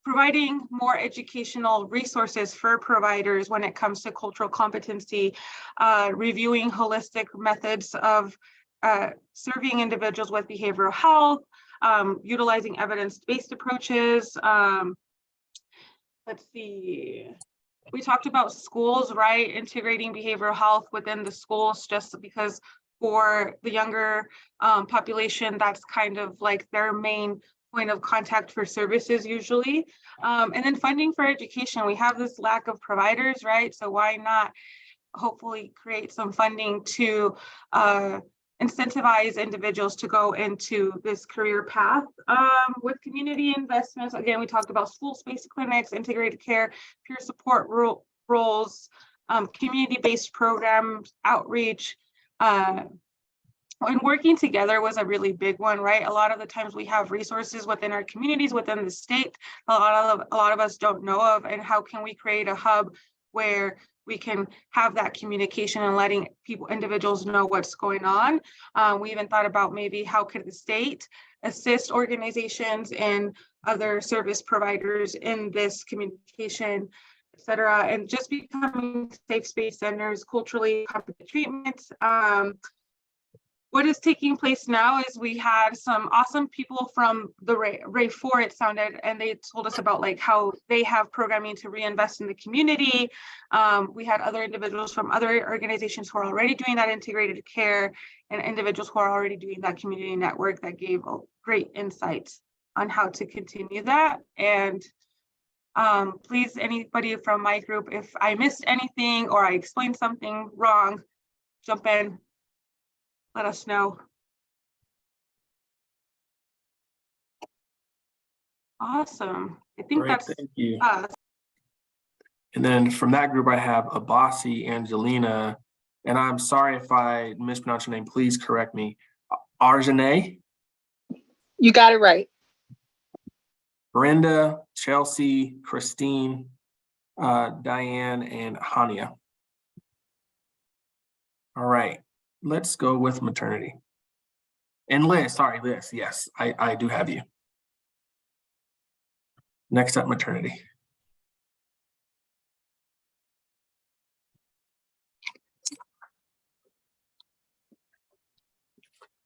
providing more educational resources for providers when it comes to cultural competency, reviewing holistic methods of serving individuals with behavioral health, utilizing evidence-based approaches. Let's see. We talked about schools, right? Integrating behavioral health within the schools, just because for the younger population, that's kind of like their main point of contact for services usually. And then funding for education. We have this lack of providers, right? So why not hopefully create some funding to incentivize individuals to go into this career path with community investments. Again, we talked about school-based clinics, integrated care, peer support roles, community-based programs, outreach, and working together was a really big one, right? A lot of the times we have resources within our communities, within the state, a lot of us don't know of, and how can we create a hub where we can have that communication and letting individuals know what's going on. We even thought about maybe how could the state assist organizations and other service providers in this communication, et cetera, and just becoming safe space centers, culturally competent treatments. What is taking place now is we had some awesome people from the Ray 4, it sounded, and they told us about like how they have programming to reinvest in the community. We had other individuals from other organizations who are already doing that integrated care, and individuals who are already doing that community network that gave great insights on how to continue that. And please, anybody from my group, if I missed anything or I explained something wrong, jump in. Let us know. Awesome. I think Great, that's thank you. us. And then from that group, I have Abasi Angelina, and I'm sorry if I mispronounce your name, please correct me. Arjane? You got it right. Brenda, Chelsea, Christine, Diane, and Hania. All right, let's go with maternity. And Liz, sorry, Liz, yes, I do have you. Next up, maternity.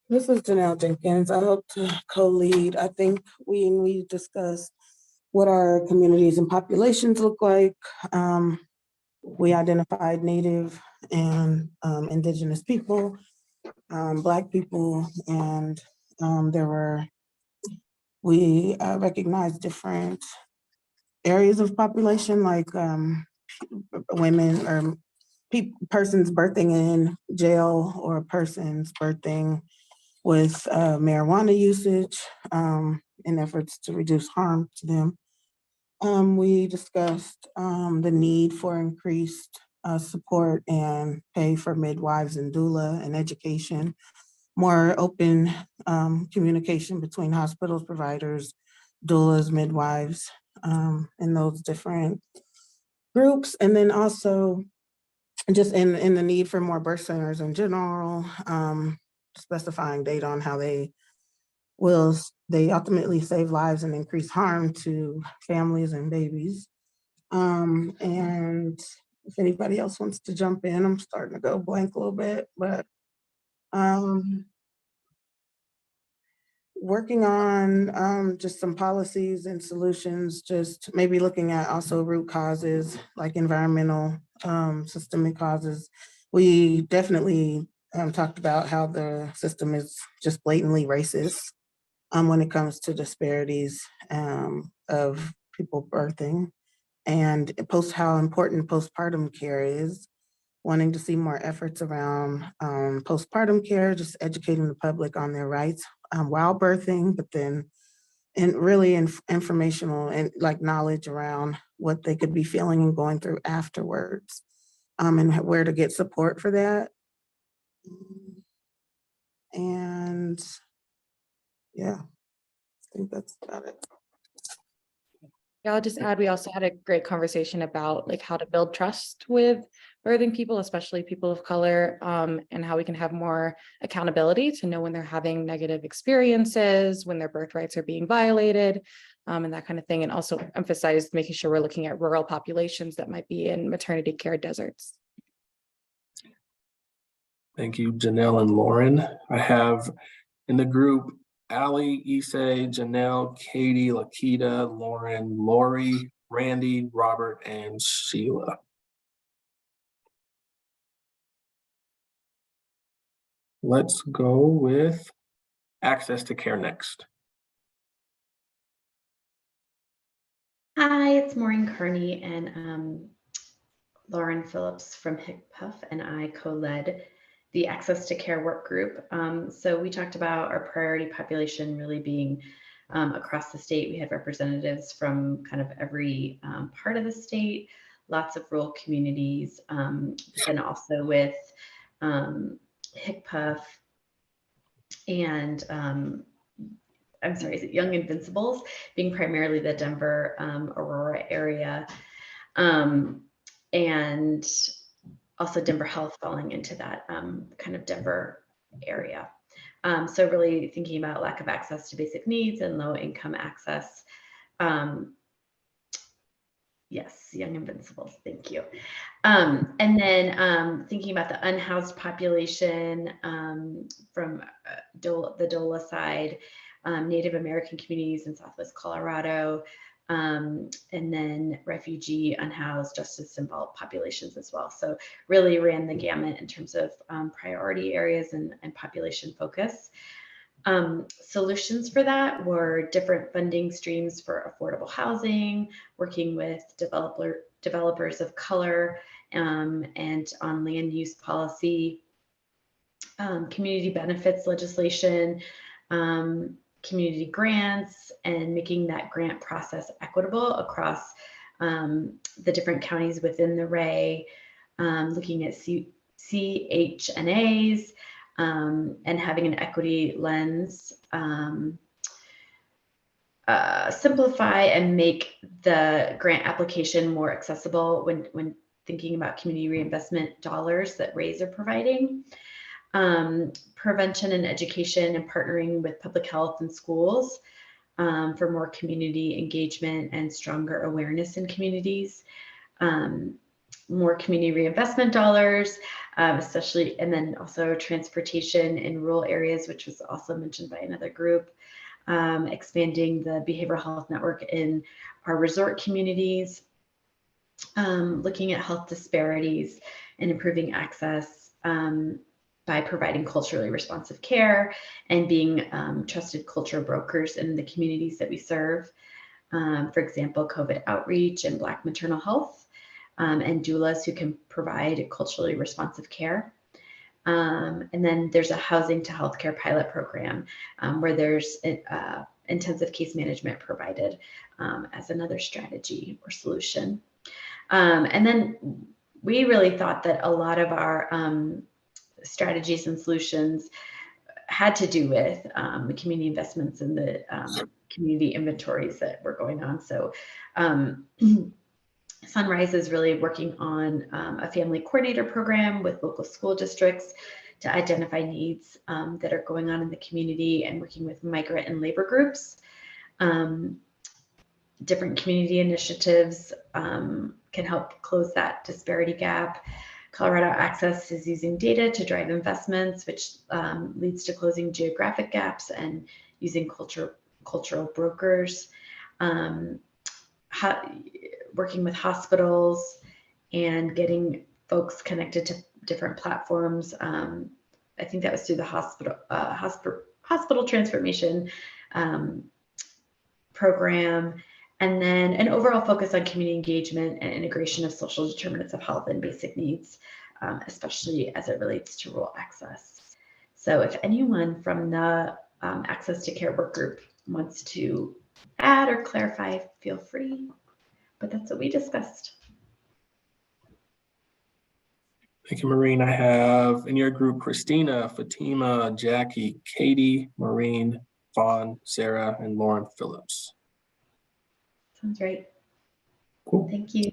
This is Janelle Jenkins. I hope to co-lead. I think we discussed what our communities and populations look like. We identified Native and Indigenous people, Black people, and we recognized different areas of population like women or persons birthing in jail or persons birthing with marijuana usage in efforts to reduce harm to them. We discussed the need for increased support and pay for midwives and doula and education, more open communication between hospitals, providers, doulas, midwives, and those different groups. And then also just in the need for more birth centers in general, specifying data on how they ultimately save lives and increase harm to families and babies. And if anybody else wants to jump in, I'm starting to go blank a little bit, but working on just some policies and solutions, just maybe looking at also root causes like environmental systemic causes. We definitely talked about how the system is just blatantly racist when it comes to disparities of people birthing, and how important postpartum care is, wanting to see more efforts around postpartum care, just educating the public on their rights while birthing, but then really informational and like knowledge around what they could be feeling and going through afterwards, and where to get support for that. And yeah, I think that's about it. Yeah, I'll just add, we also had a great conversation about like how to build trust with birthing people, especially people of color, and how we can have more accountability to know when they're having negative experiences, when their birth rights are being violated, and that kind of thing. And also emphasize making sure we're looking at rural populations that might be in maternity care deserts. Thank you, Janelle and Lauren. I have in the group Allie, Issei, Janelle, Katie, Lakita, Lauren, Lori, Randy, Robert, and Sheila. Let's go with access to care next. Hi, it's Maureen Kearney and Lauren Phillips from HICPUF, and I co-led the Access to Care work group. So we talked about our priority population really being across the state. We had representatives from kind of every part of the state, lots of rural communities, and also with HICPUF and I'm sorry, is it Young Invincibles, being primarily the Denver, Aurora area, and also Denver Health falling into that kind of Denver area. So really thinking about lack of access to basic needs and low income access. Yes, Young Invincibles, thank you. And then thinking about the unhoused population from the DOLA side, Native American communities in Southwest Colorado, and then refugee, unhoused, justice involved populations as well. So really ran the gamut in terms of priority areas and population focus. Solutions for that were different funding streams for affordable housing, working with developers of color, and on land use policy, community benefits legislation, community grants, and making that grant process equitable across the different counties within the RAE, looking at CHNAs, and having an equity lens, simplify and make the grant application more accessible when thinking about community reinvestment dollars that RAEs are providing. Prevention and education and partnering with public health and schools for more community engagement and stronger awareness in communities. More community reinvestment dollars, especially, and then also transportation in rural areas, which was also mentioned by another group. Expanding the behavioral health network in our resort communities, looking at health disparities and improving access by providing culturally responsive care and being trusted culture brokers in the communities that we serve. For example, COVID outreach and Black maternal health. and doulas who can provide culturally responsive care. And then there's a housing to healthcare pilot program where there's intensive case management provided as another strategy or solution. And then we really thought that a lot of our strategies and solutions had to do with the community investments and the community inventories that were going on. So Sunrise is really working on a family coordinator program with local school districts to identify needs that are going on in the community and working with migrant and labor groups. Different community initiatives can help close that disparity gap. Colorado Access is using data to drive investments, which leads to closing geographic gaps and using cultural brokers. Working with hospitals and getting folks connected to different platforms. I think that was through the hospital transformation program. And then an overall focus on community engagement and integration of social determinants of health and basic needs, especially as it relates to rural access. So if anyone from the Access to Care Work Group wants to add or clarify, feel free, but that's what we discussed. Thank you, Maureen. I have in your group, Christina, Fatima, Jackie, Katie, Maureen, Vaughn, Sarah, and Lauren Phillips. Sounds right. Cool. Thank you.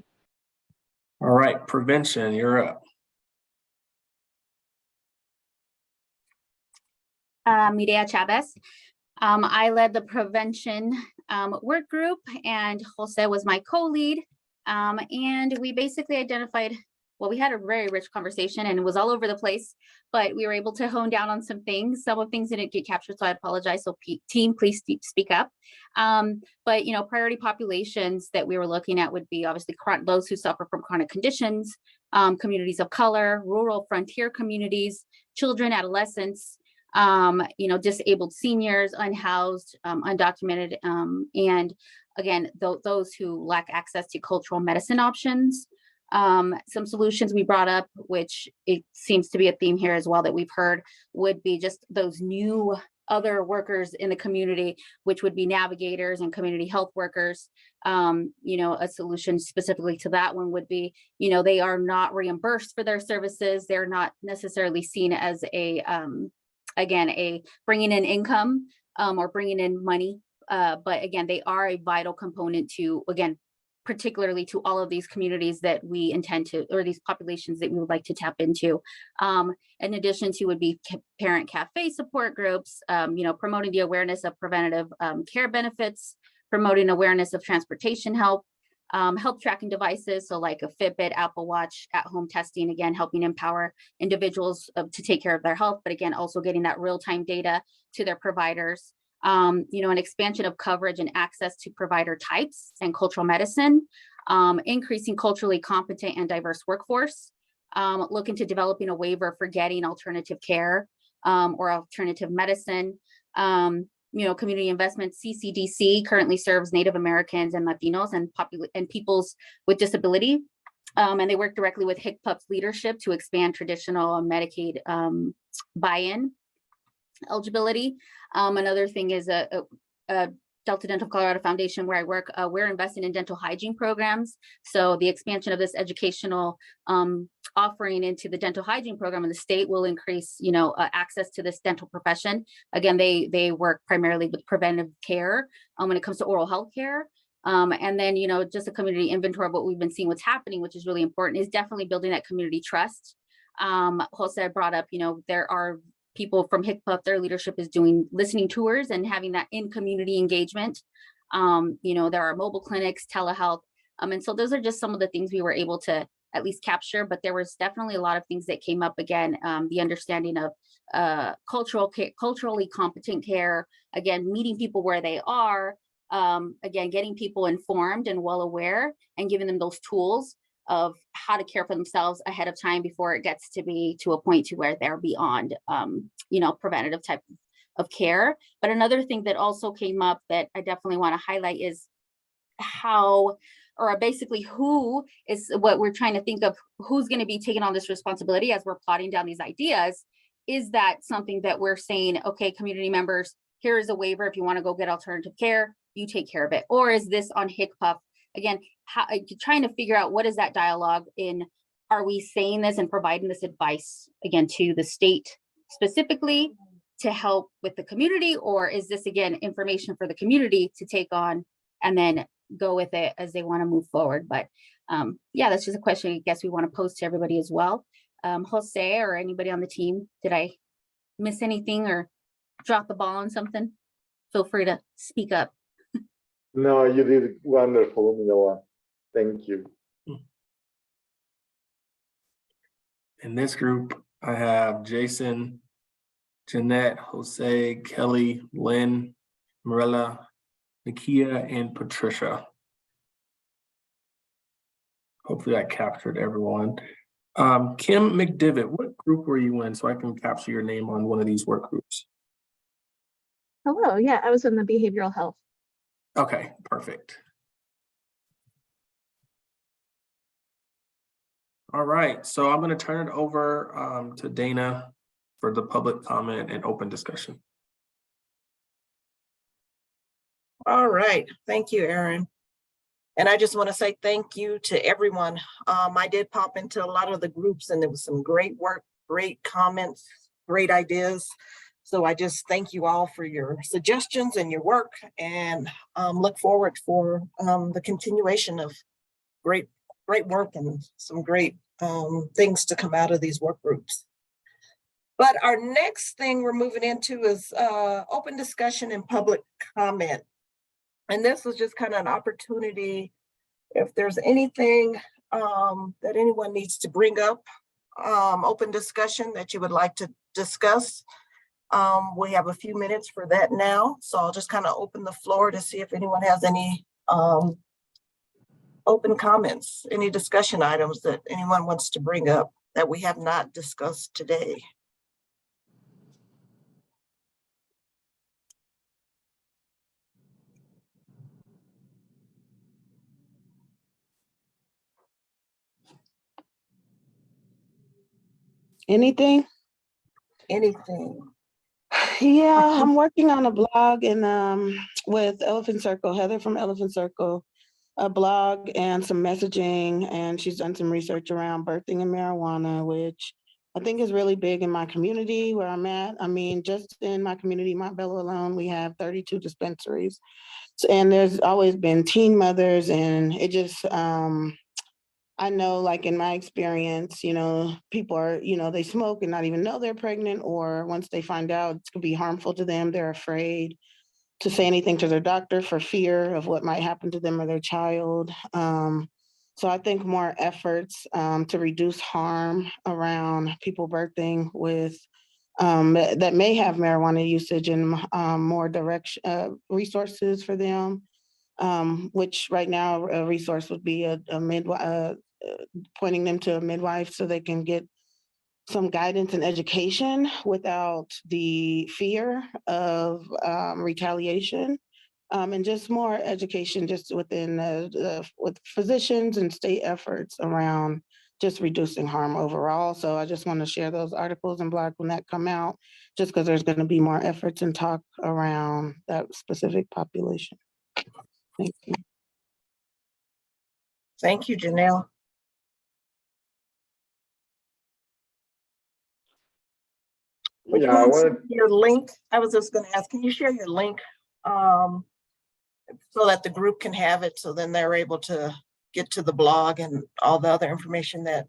All right, prevention, you're up. Mireya Chavez. I led the prevention work group, and Jose was my co-lead. And we basically identified, well, we had a very rich conversation and it was all over the place, but we were able to hone down on some things. Some of things didn't get captured, so I apologize. So team, please speak up. But priority populations that we were looking at would be obviously those who suffer from chronic conditions, communities of color, rural frontier communities, children, adolescents, disabled seniors, unhoused, undocumented, and again, those who lack access to cultural medicine options. Some solutions we brought up, which it seems to be a theme here as well that we've heard, would be just those new other workers in the community, which would be navigators and community health workers. A solution specifically to that one would be, they are not reimbursed for their services. They're not necessarily seen as a bringing in income or bringing in money. But again, they are a vital component to, again, particularly to all of these communities that we intend to, or these populations that we would like to tap into. In addition to would be parent cafe support groups, promoting the awareness of preventative care benefits, promoting awareness of transportation help, health tracking devices, so like a Fitbit, Apple Watch, at-home testing, again, helping empower individuals to take care of their health, but again, also getting that real-time data to their providers. An expansion of coverage and access to provider types and cultural medicine, increasing culturally competent and diverse workforce, look into developing a waiver for getting alternative care or alternative medicine. Community investment, CCDC currently serves Native Americans and Latinos and peoples with disability. And they work directly with HCPUP's leadership to expand traditional Medicaid buy-in eligibility. Another thing is a Delta Dental Colorado Foundation, where I work, we're investing in dental hygiene programs. So the expansion of this educational offering into the dental hygiene program in the state will increase, access to this dental profession. Again, they work primarily with preventive care when it comes to oral health care. And then, just a community inventory of what we've been seeing, what's happening, which is really important, is definitely building that community trust. Jose brought up, there are people from HCPUP, their leadership is doing listening tours and having that in community engagement. There are mobile clinics, telehealth. And so those are just some of the things we were able to at least capture, but there was definitely a lot of things that came up again. The understanding of culturally competent care, again, meeting people where they are, again, getting people informed and well aware and giving them those tools of how to care for themselves ahead of time before it gets to be to a point to where they're beyond, preventative type of care. But another thing that also came up that I definitely want to highlight is how or basically who is what we're trying to think of, who's going to be taking on this responsibility as we're plotting down these ideas. Is that something that we're saying, okay, community members, here is a waiver. If you want to go get alternative care, you take care of it. Or is this on HICPUF? Again, trying to figure out what is that dialogue in, are we saying this and providing this advice again to the state specifically to help with the community? Or is this again, information for the community to take on and then go with it as they want to move forward? But yeah, that's just a question I guess we want to pose to everybody as well. Jose or anybody on the team, did I miss anything or drop the ball on something? Feel free to speak up. No, you did wonderful, Mila. Thank you. In this group, I have Jason, Jeanette, Jose, Kelly, Lynn, Mirella, Nakia, and Patricia. Hopefully I captured everyone. Kim McDivitt, what group were you in so I can capture your name on one of these work groups? Hello, yeah, I was in the behavioral health. Okay, perfect. All right, so I'm going to turn it over to Dana for the public comment and open discussion. All right, thank you, Aaron. And I just want to say thank you to everyone. I did pop into a lot of the groups and there was some great work, great comments, great ideas. So I just thank you all for your suggestions and your work, and look forward for the continuation of great work and some great things to come out of these work groups. But our next thing we're moving into is open discussion and public comment. And this was just kind of an opportunity, if there's anything that anyone needs to bring up, open discussion that you would like to discuss. We have a few minutes for that now. So I'll just kind of open the floor to see if anyone has any open comments, any discussion items that anyone wants to bring up that we have not discussed today. Anything? Anything. Yeah, I'm working on a blog and with Elephant Circle, Heather from Elephant Circle, a blog and some messaging, and she's done some research around birthing and marijuana, which I think is really big in my community where I'm at. I mean, just in my community, Montbello alone, we have 32 dispensaries. And there's always been teen mothers, and it just, I know, like in my experience, you know, people are, you know, they smoke and not even know they're pregnant, or once they find out it could be harmful to them, they're afraid to say anything to their doctor for fear of what might happen to them or their child. So I think more efforts to reduce harm around people birthing with that may have marijuana usage and more direct resources for them. Which right now a resource would be a midwife, pointing them to a midwife so they can get some guidance and education without the fear of retaliation, and just more education just within with physicians and state efforts around just reducing harm overall. So I just want to share those articles and blogs when that come out, just because there's going to be more efforts and talk around that specific population. Thank you. Thank you, Janelle. Would you mind sharing your link? I was just going to ask, can you share your link so that the group can have it, so then they're able to get to the blog and all the other information that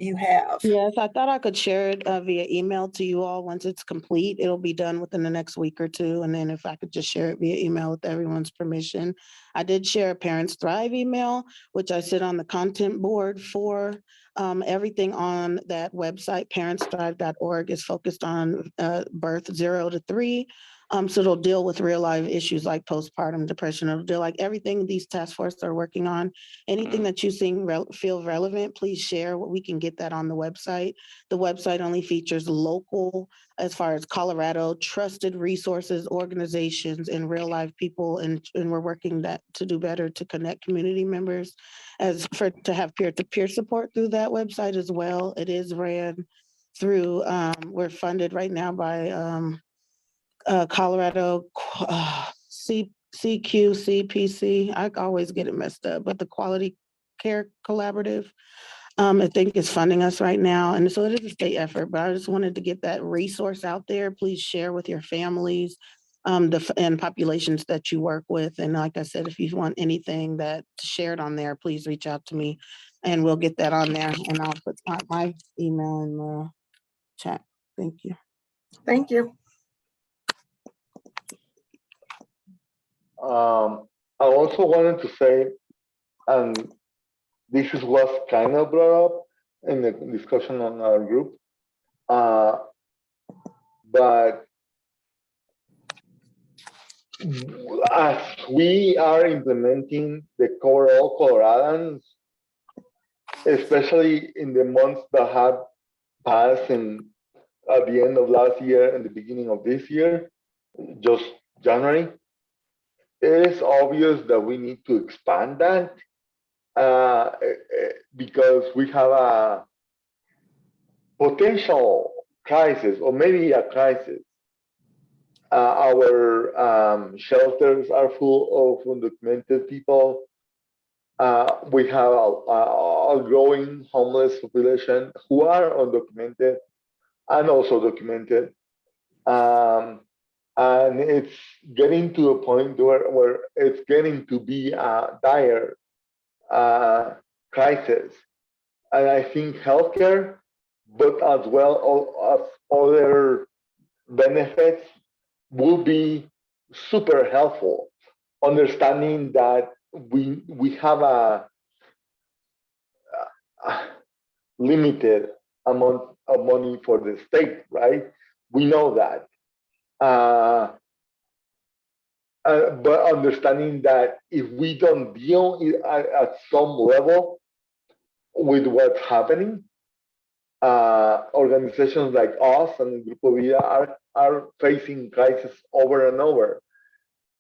you have? Yes, I thought I could share it via email to you all once it's complete. It'll be done within the next week or two. And then if I could just share it via email with everyone's permission. I did share a Parents Thrive email, which I sit on the content board for. Everything on that website, parentsthrive.org, is focused on birth 0 to 3. So it'll deal with real life issues like postpartum depression. It'll deal like everything these task forces are working on. Anything that you feel relevant, please share. We can get that on the website. The website only features local, as far as Colorado, trusted resources, organizations, and real life people. And we're working to do better to connect community members to have peer-to-peer support through that website as well. It is ran through, we're funded right now by Colorado CPC. I always get it messed up, but the Quality Care Collaborative, I think is funding us right now. And so it is a state effort, but I just wanted to get that resource out there. Please share with your families and populations that you work with. And like I said, if you want anything that shared on there, please reach out to me and we'll get that on there. And I'll put my email in the chat. Thank you. Thank you. I also wanted to say, and this is what's kind of brought up in the discussion on our group, but as we are implementing the Cover All Coloradans, especially in the months that have passed and at the end of last year and the beginning of this year, just January, it is obvious that we need to expand that because we have a potential crisis or maybe a crisis. Our shelters are full of undocumented people. We have a growing homeless population who are undocumented and also documented. And it's getting to a point where it's getting to be a dire crisis. And I think healthcare, but as well as other benefits, will be super helpful. Understanding that we have a limited amount of money for the state, right? We know that. But understanding that if we don't deal at some level with what's happening, organizations like us and Grupo Vida are facing crisis over and over,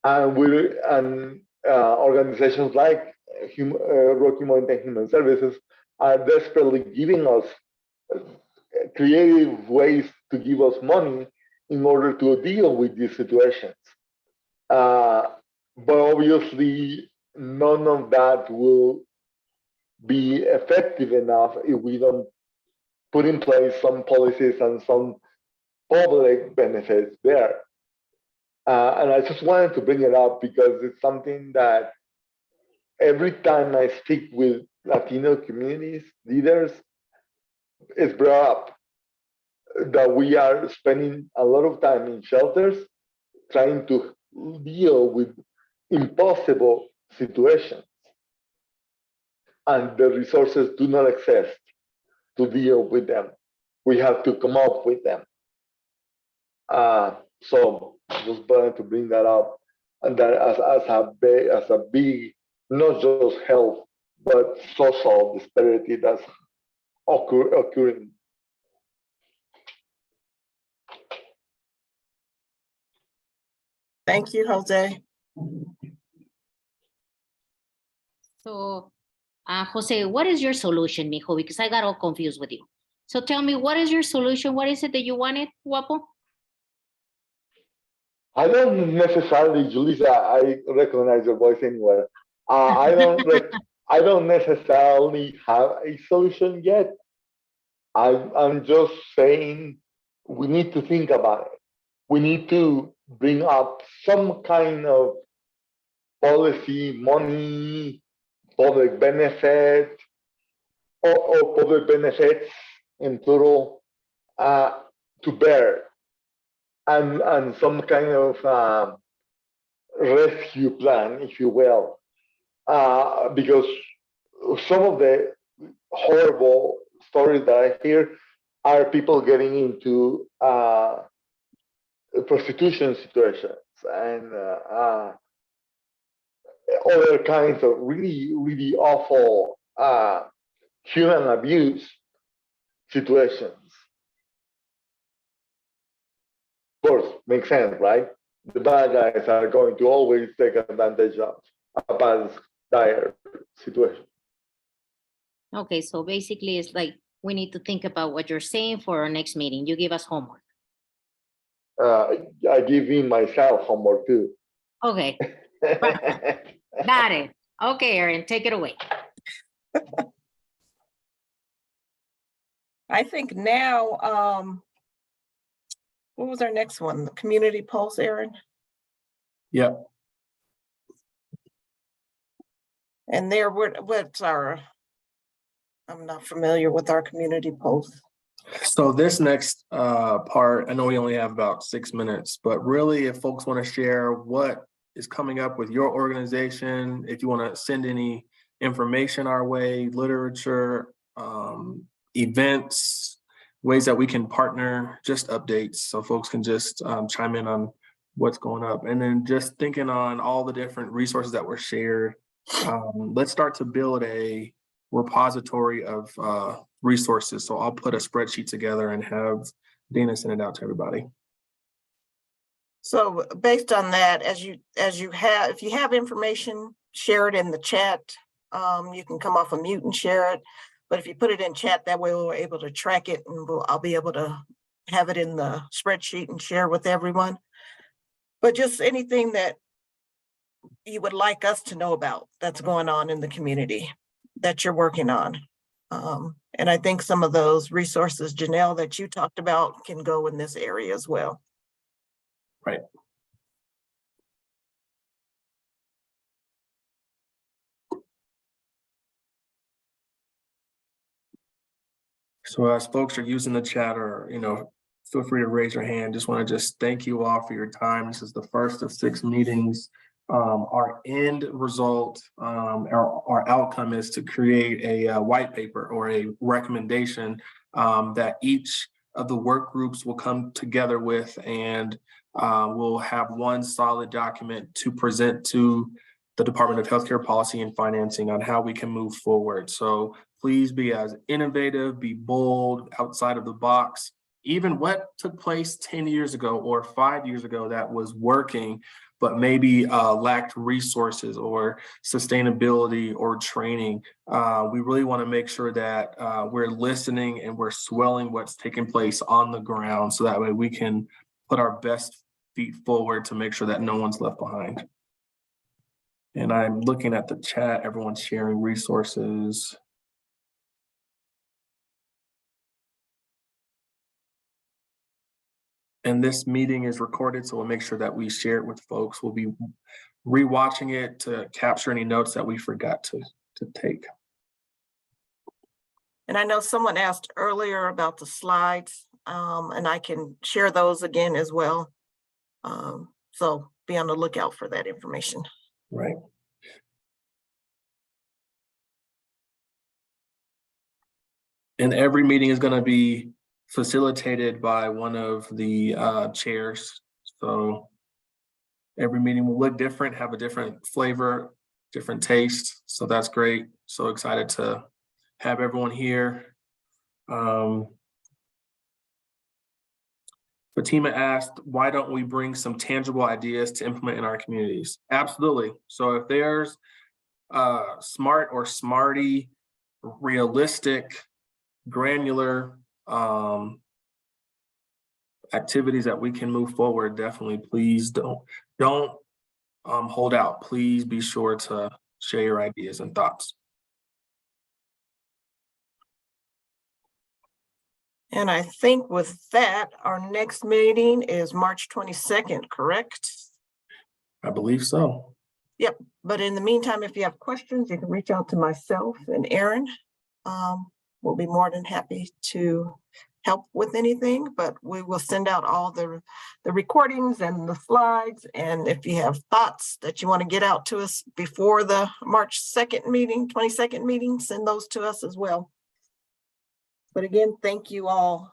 and organizations like Rocky Mountain Human Services are desperately giving us creative ways to give us money in order to deal with these situations. But obviously, none of that will be effective enough if we don't put in place some policies and some public benefits there. And I just wanted to bring it up because it's something that every time I speak with Latino communities leaders, it's brought up that we are spending a lot of time in shelters trying to deal with impossible situations. And the resources do not exist to deal with them. We have to come up with them. So just wanted to bring that up, and that as a big, not just health, but social disparity that's occurring. Thank you, Jose. So, Jose, what is your solution, mijo? Because I got all confused with you. So tell me, what is your solution? What is it that you wanted, Guapo? I don't necessarily, Julissa, I recognize your voice anywhere. I don't necessarily have a solution yet. I'm just saying we need to think about it. We need to bring up some kind of policy, money, public benefit, or public benefits in plural to bear, and some kind of rescue plan, if you will, because some of the horrible stories that I hear are people getting into prostitution situations and other kinds of really awful human abuse situations. Of course, makes sense, right? The bad guys are going to always take advantage of a bad, dire situation. Okay, so basically it's like we need to think about what you're saying for our next meeting. You give us homework. I give in myself homework too. Okay. Got it. Okay, Erin, take it away. I think now, what was our next one? The community pulse, Erin? Yep. And there, what's our, I'm not familiar with our community pulse. So this next part, I know we only have about 6 minutes, but really if folks want to share what is coming up with your organization, if you want to send any information our way, literature, events, ways that we can partner, just updates so folks can just chime in on what's going up. And then just thinking on all the different resources that were shared, let's start to build a repository of resources. So I'll put a spreadsheet together and have Dana send it out to everybody. So based on that, if you have information, share it in the chat. You can come off a mute and share it. But if you put it in chat, that way we're able to track it and I'll be able to have it in the spreadsheet and share with everyone. But just anything that you would like us to know about that's going on in the community that you're working on. And I think some of those resources, Janelle, that you talked about can go in this area as well. Right. So as folks are using the chat or, feel free to raise your hand. Just want to thank you all for your time. This is the first of 6 meetings. Our end result, our outcome is to create a white paper or a recommendation that each of the work groups will come together with, and we'll have one solid document to present to the Department of Healthcare Policy and Financing on how we can move forward. So please be as innovative, be bold, outside of the box. Even what took place 10 years ago or 5 years ago that was working, but maybe lacked resources or sustainability or training. We really want to make sure that we're listening and we're swelling what's taking place on the ground so that way we can put our best feet forward to make sure that no one's left behind. And I'm looking at the chat, everyone's sharing resources. And this meeting is recorded, so we'll make sure that we share it with folks. We'll be rewatching it to capture any notes that we forgot to take. And I know someone asked earlier about the slides, and I can share those again as well. So be on the lookout for that information. Right. And every meeting is going to be facilitated by one of the chairs. So every meeting will look different, have a different flavor, different taste. So that's great. So excited to have everyone here. Fatima asked, why don't we bring some tangible ideas to implement in our communities? Absolutely. So if there's smart or smarty, realistic, granular activities that we can move forward, definitely please don't hold out. Please be sure to share your ideas and thoughts. And I think with that, our next meeting is March 22nd, correct? I believe so. Yep. But in the meantime, if you have questions, you can reach out to myself and Erin. We'll be more than happy to help with anything, but we will send out all the recordings and the slides. And if you have thoughts that you want to get out to us before the March 2nd meeting, 22nd meeting, send those to us as well. But again, thank you all.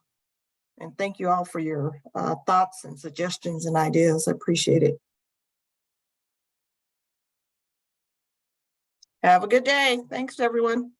And thank you all for your thoughts and suggestions and ideas. I appreciate it. Have a good day. Thanks, everyone.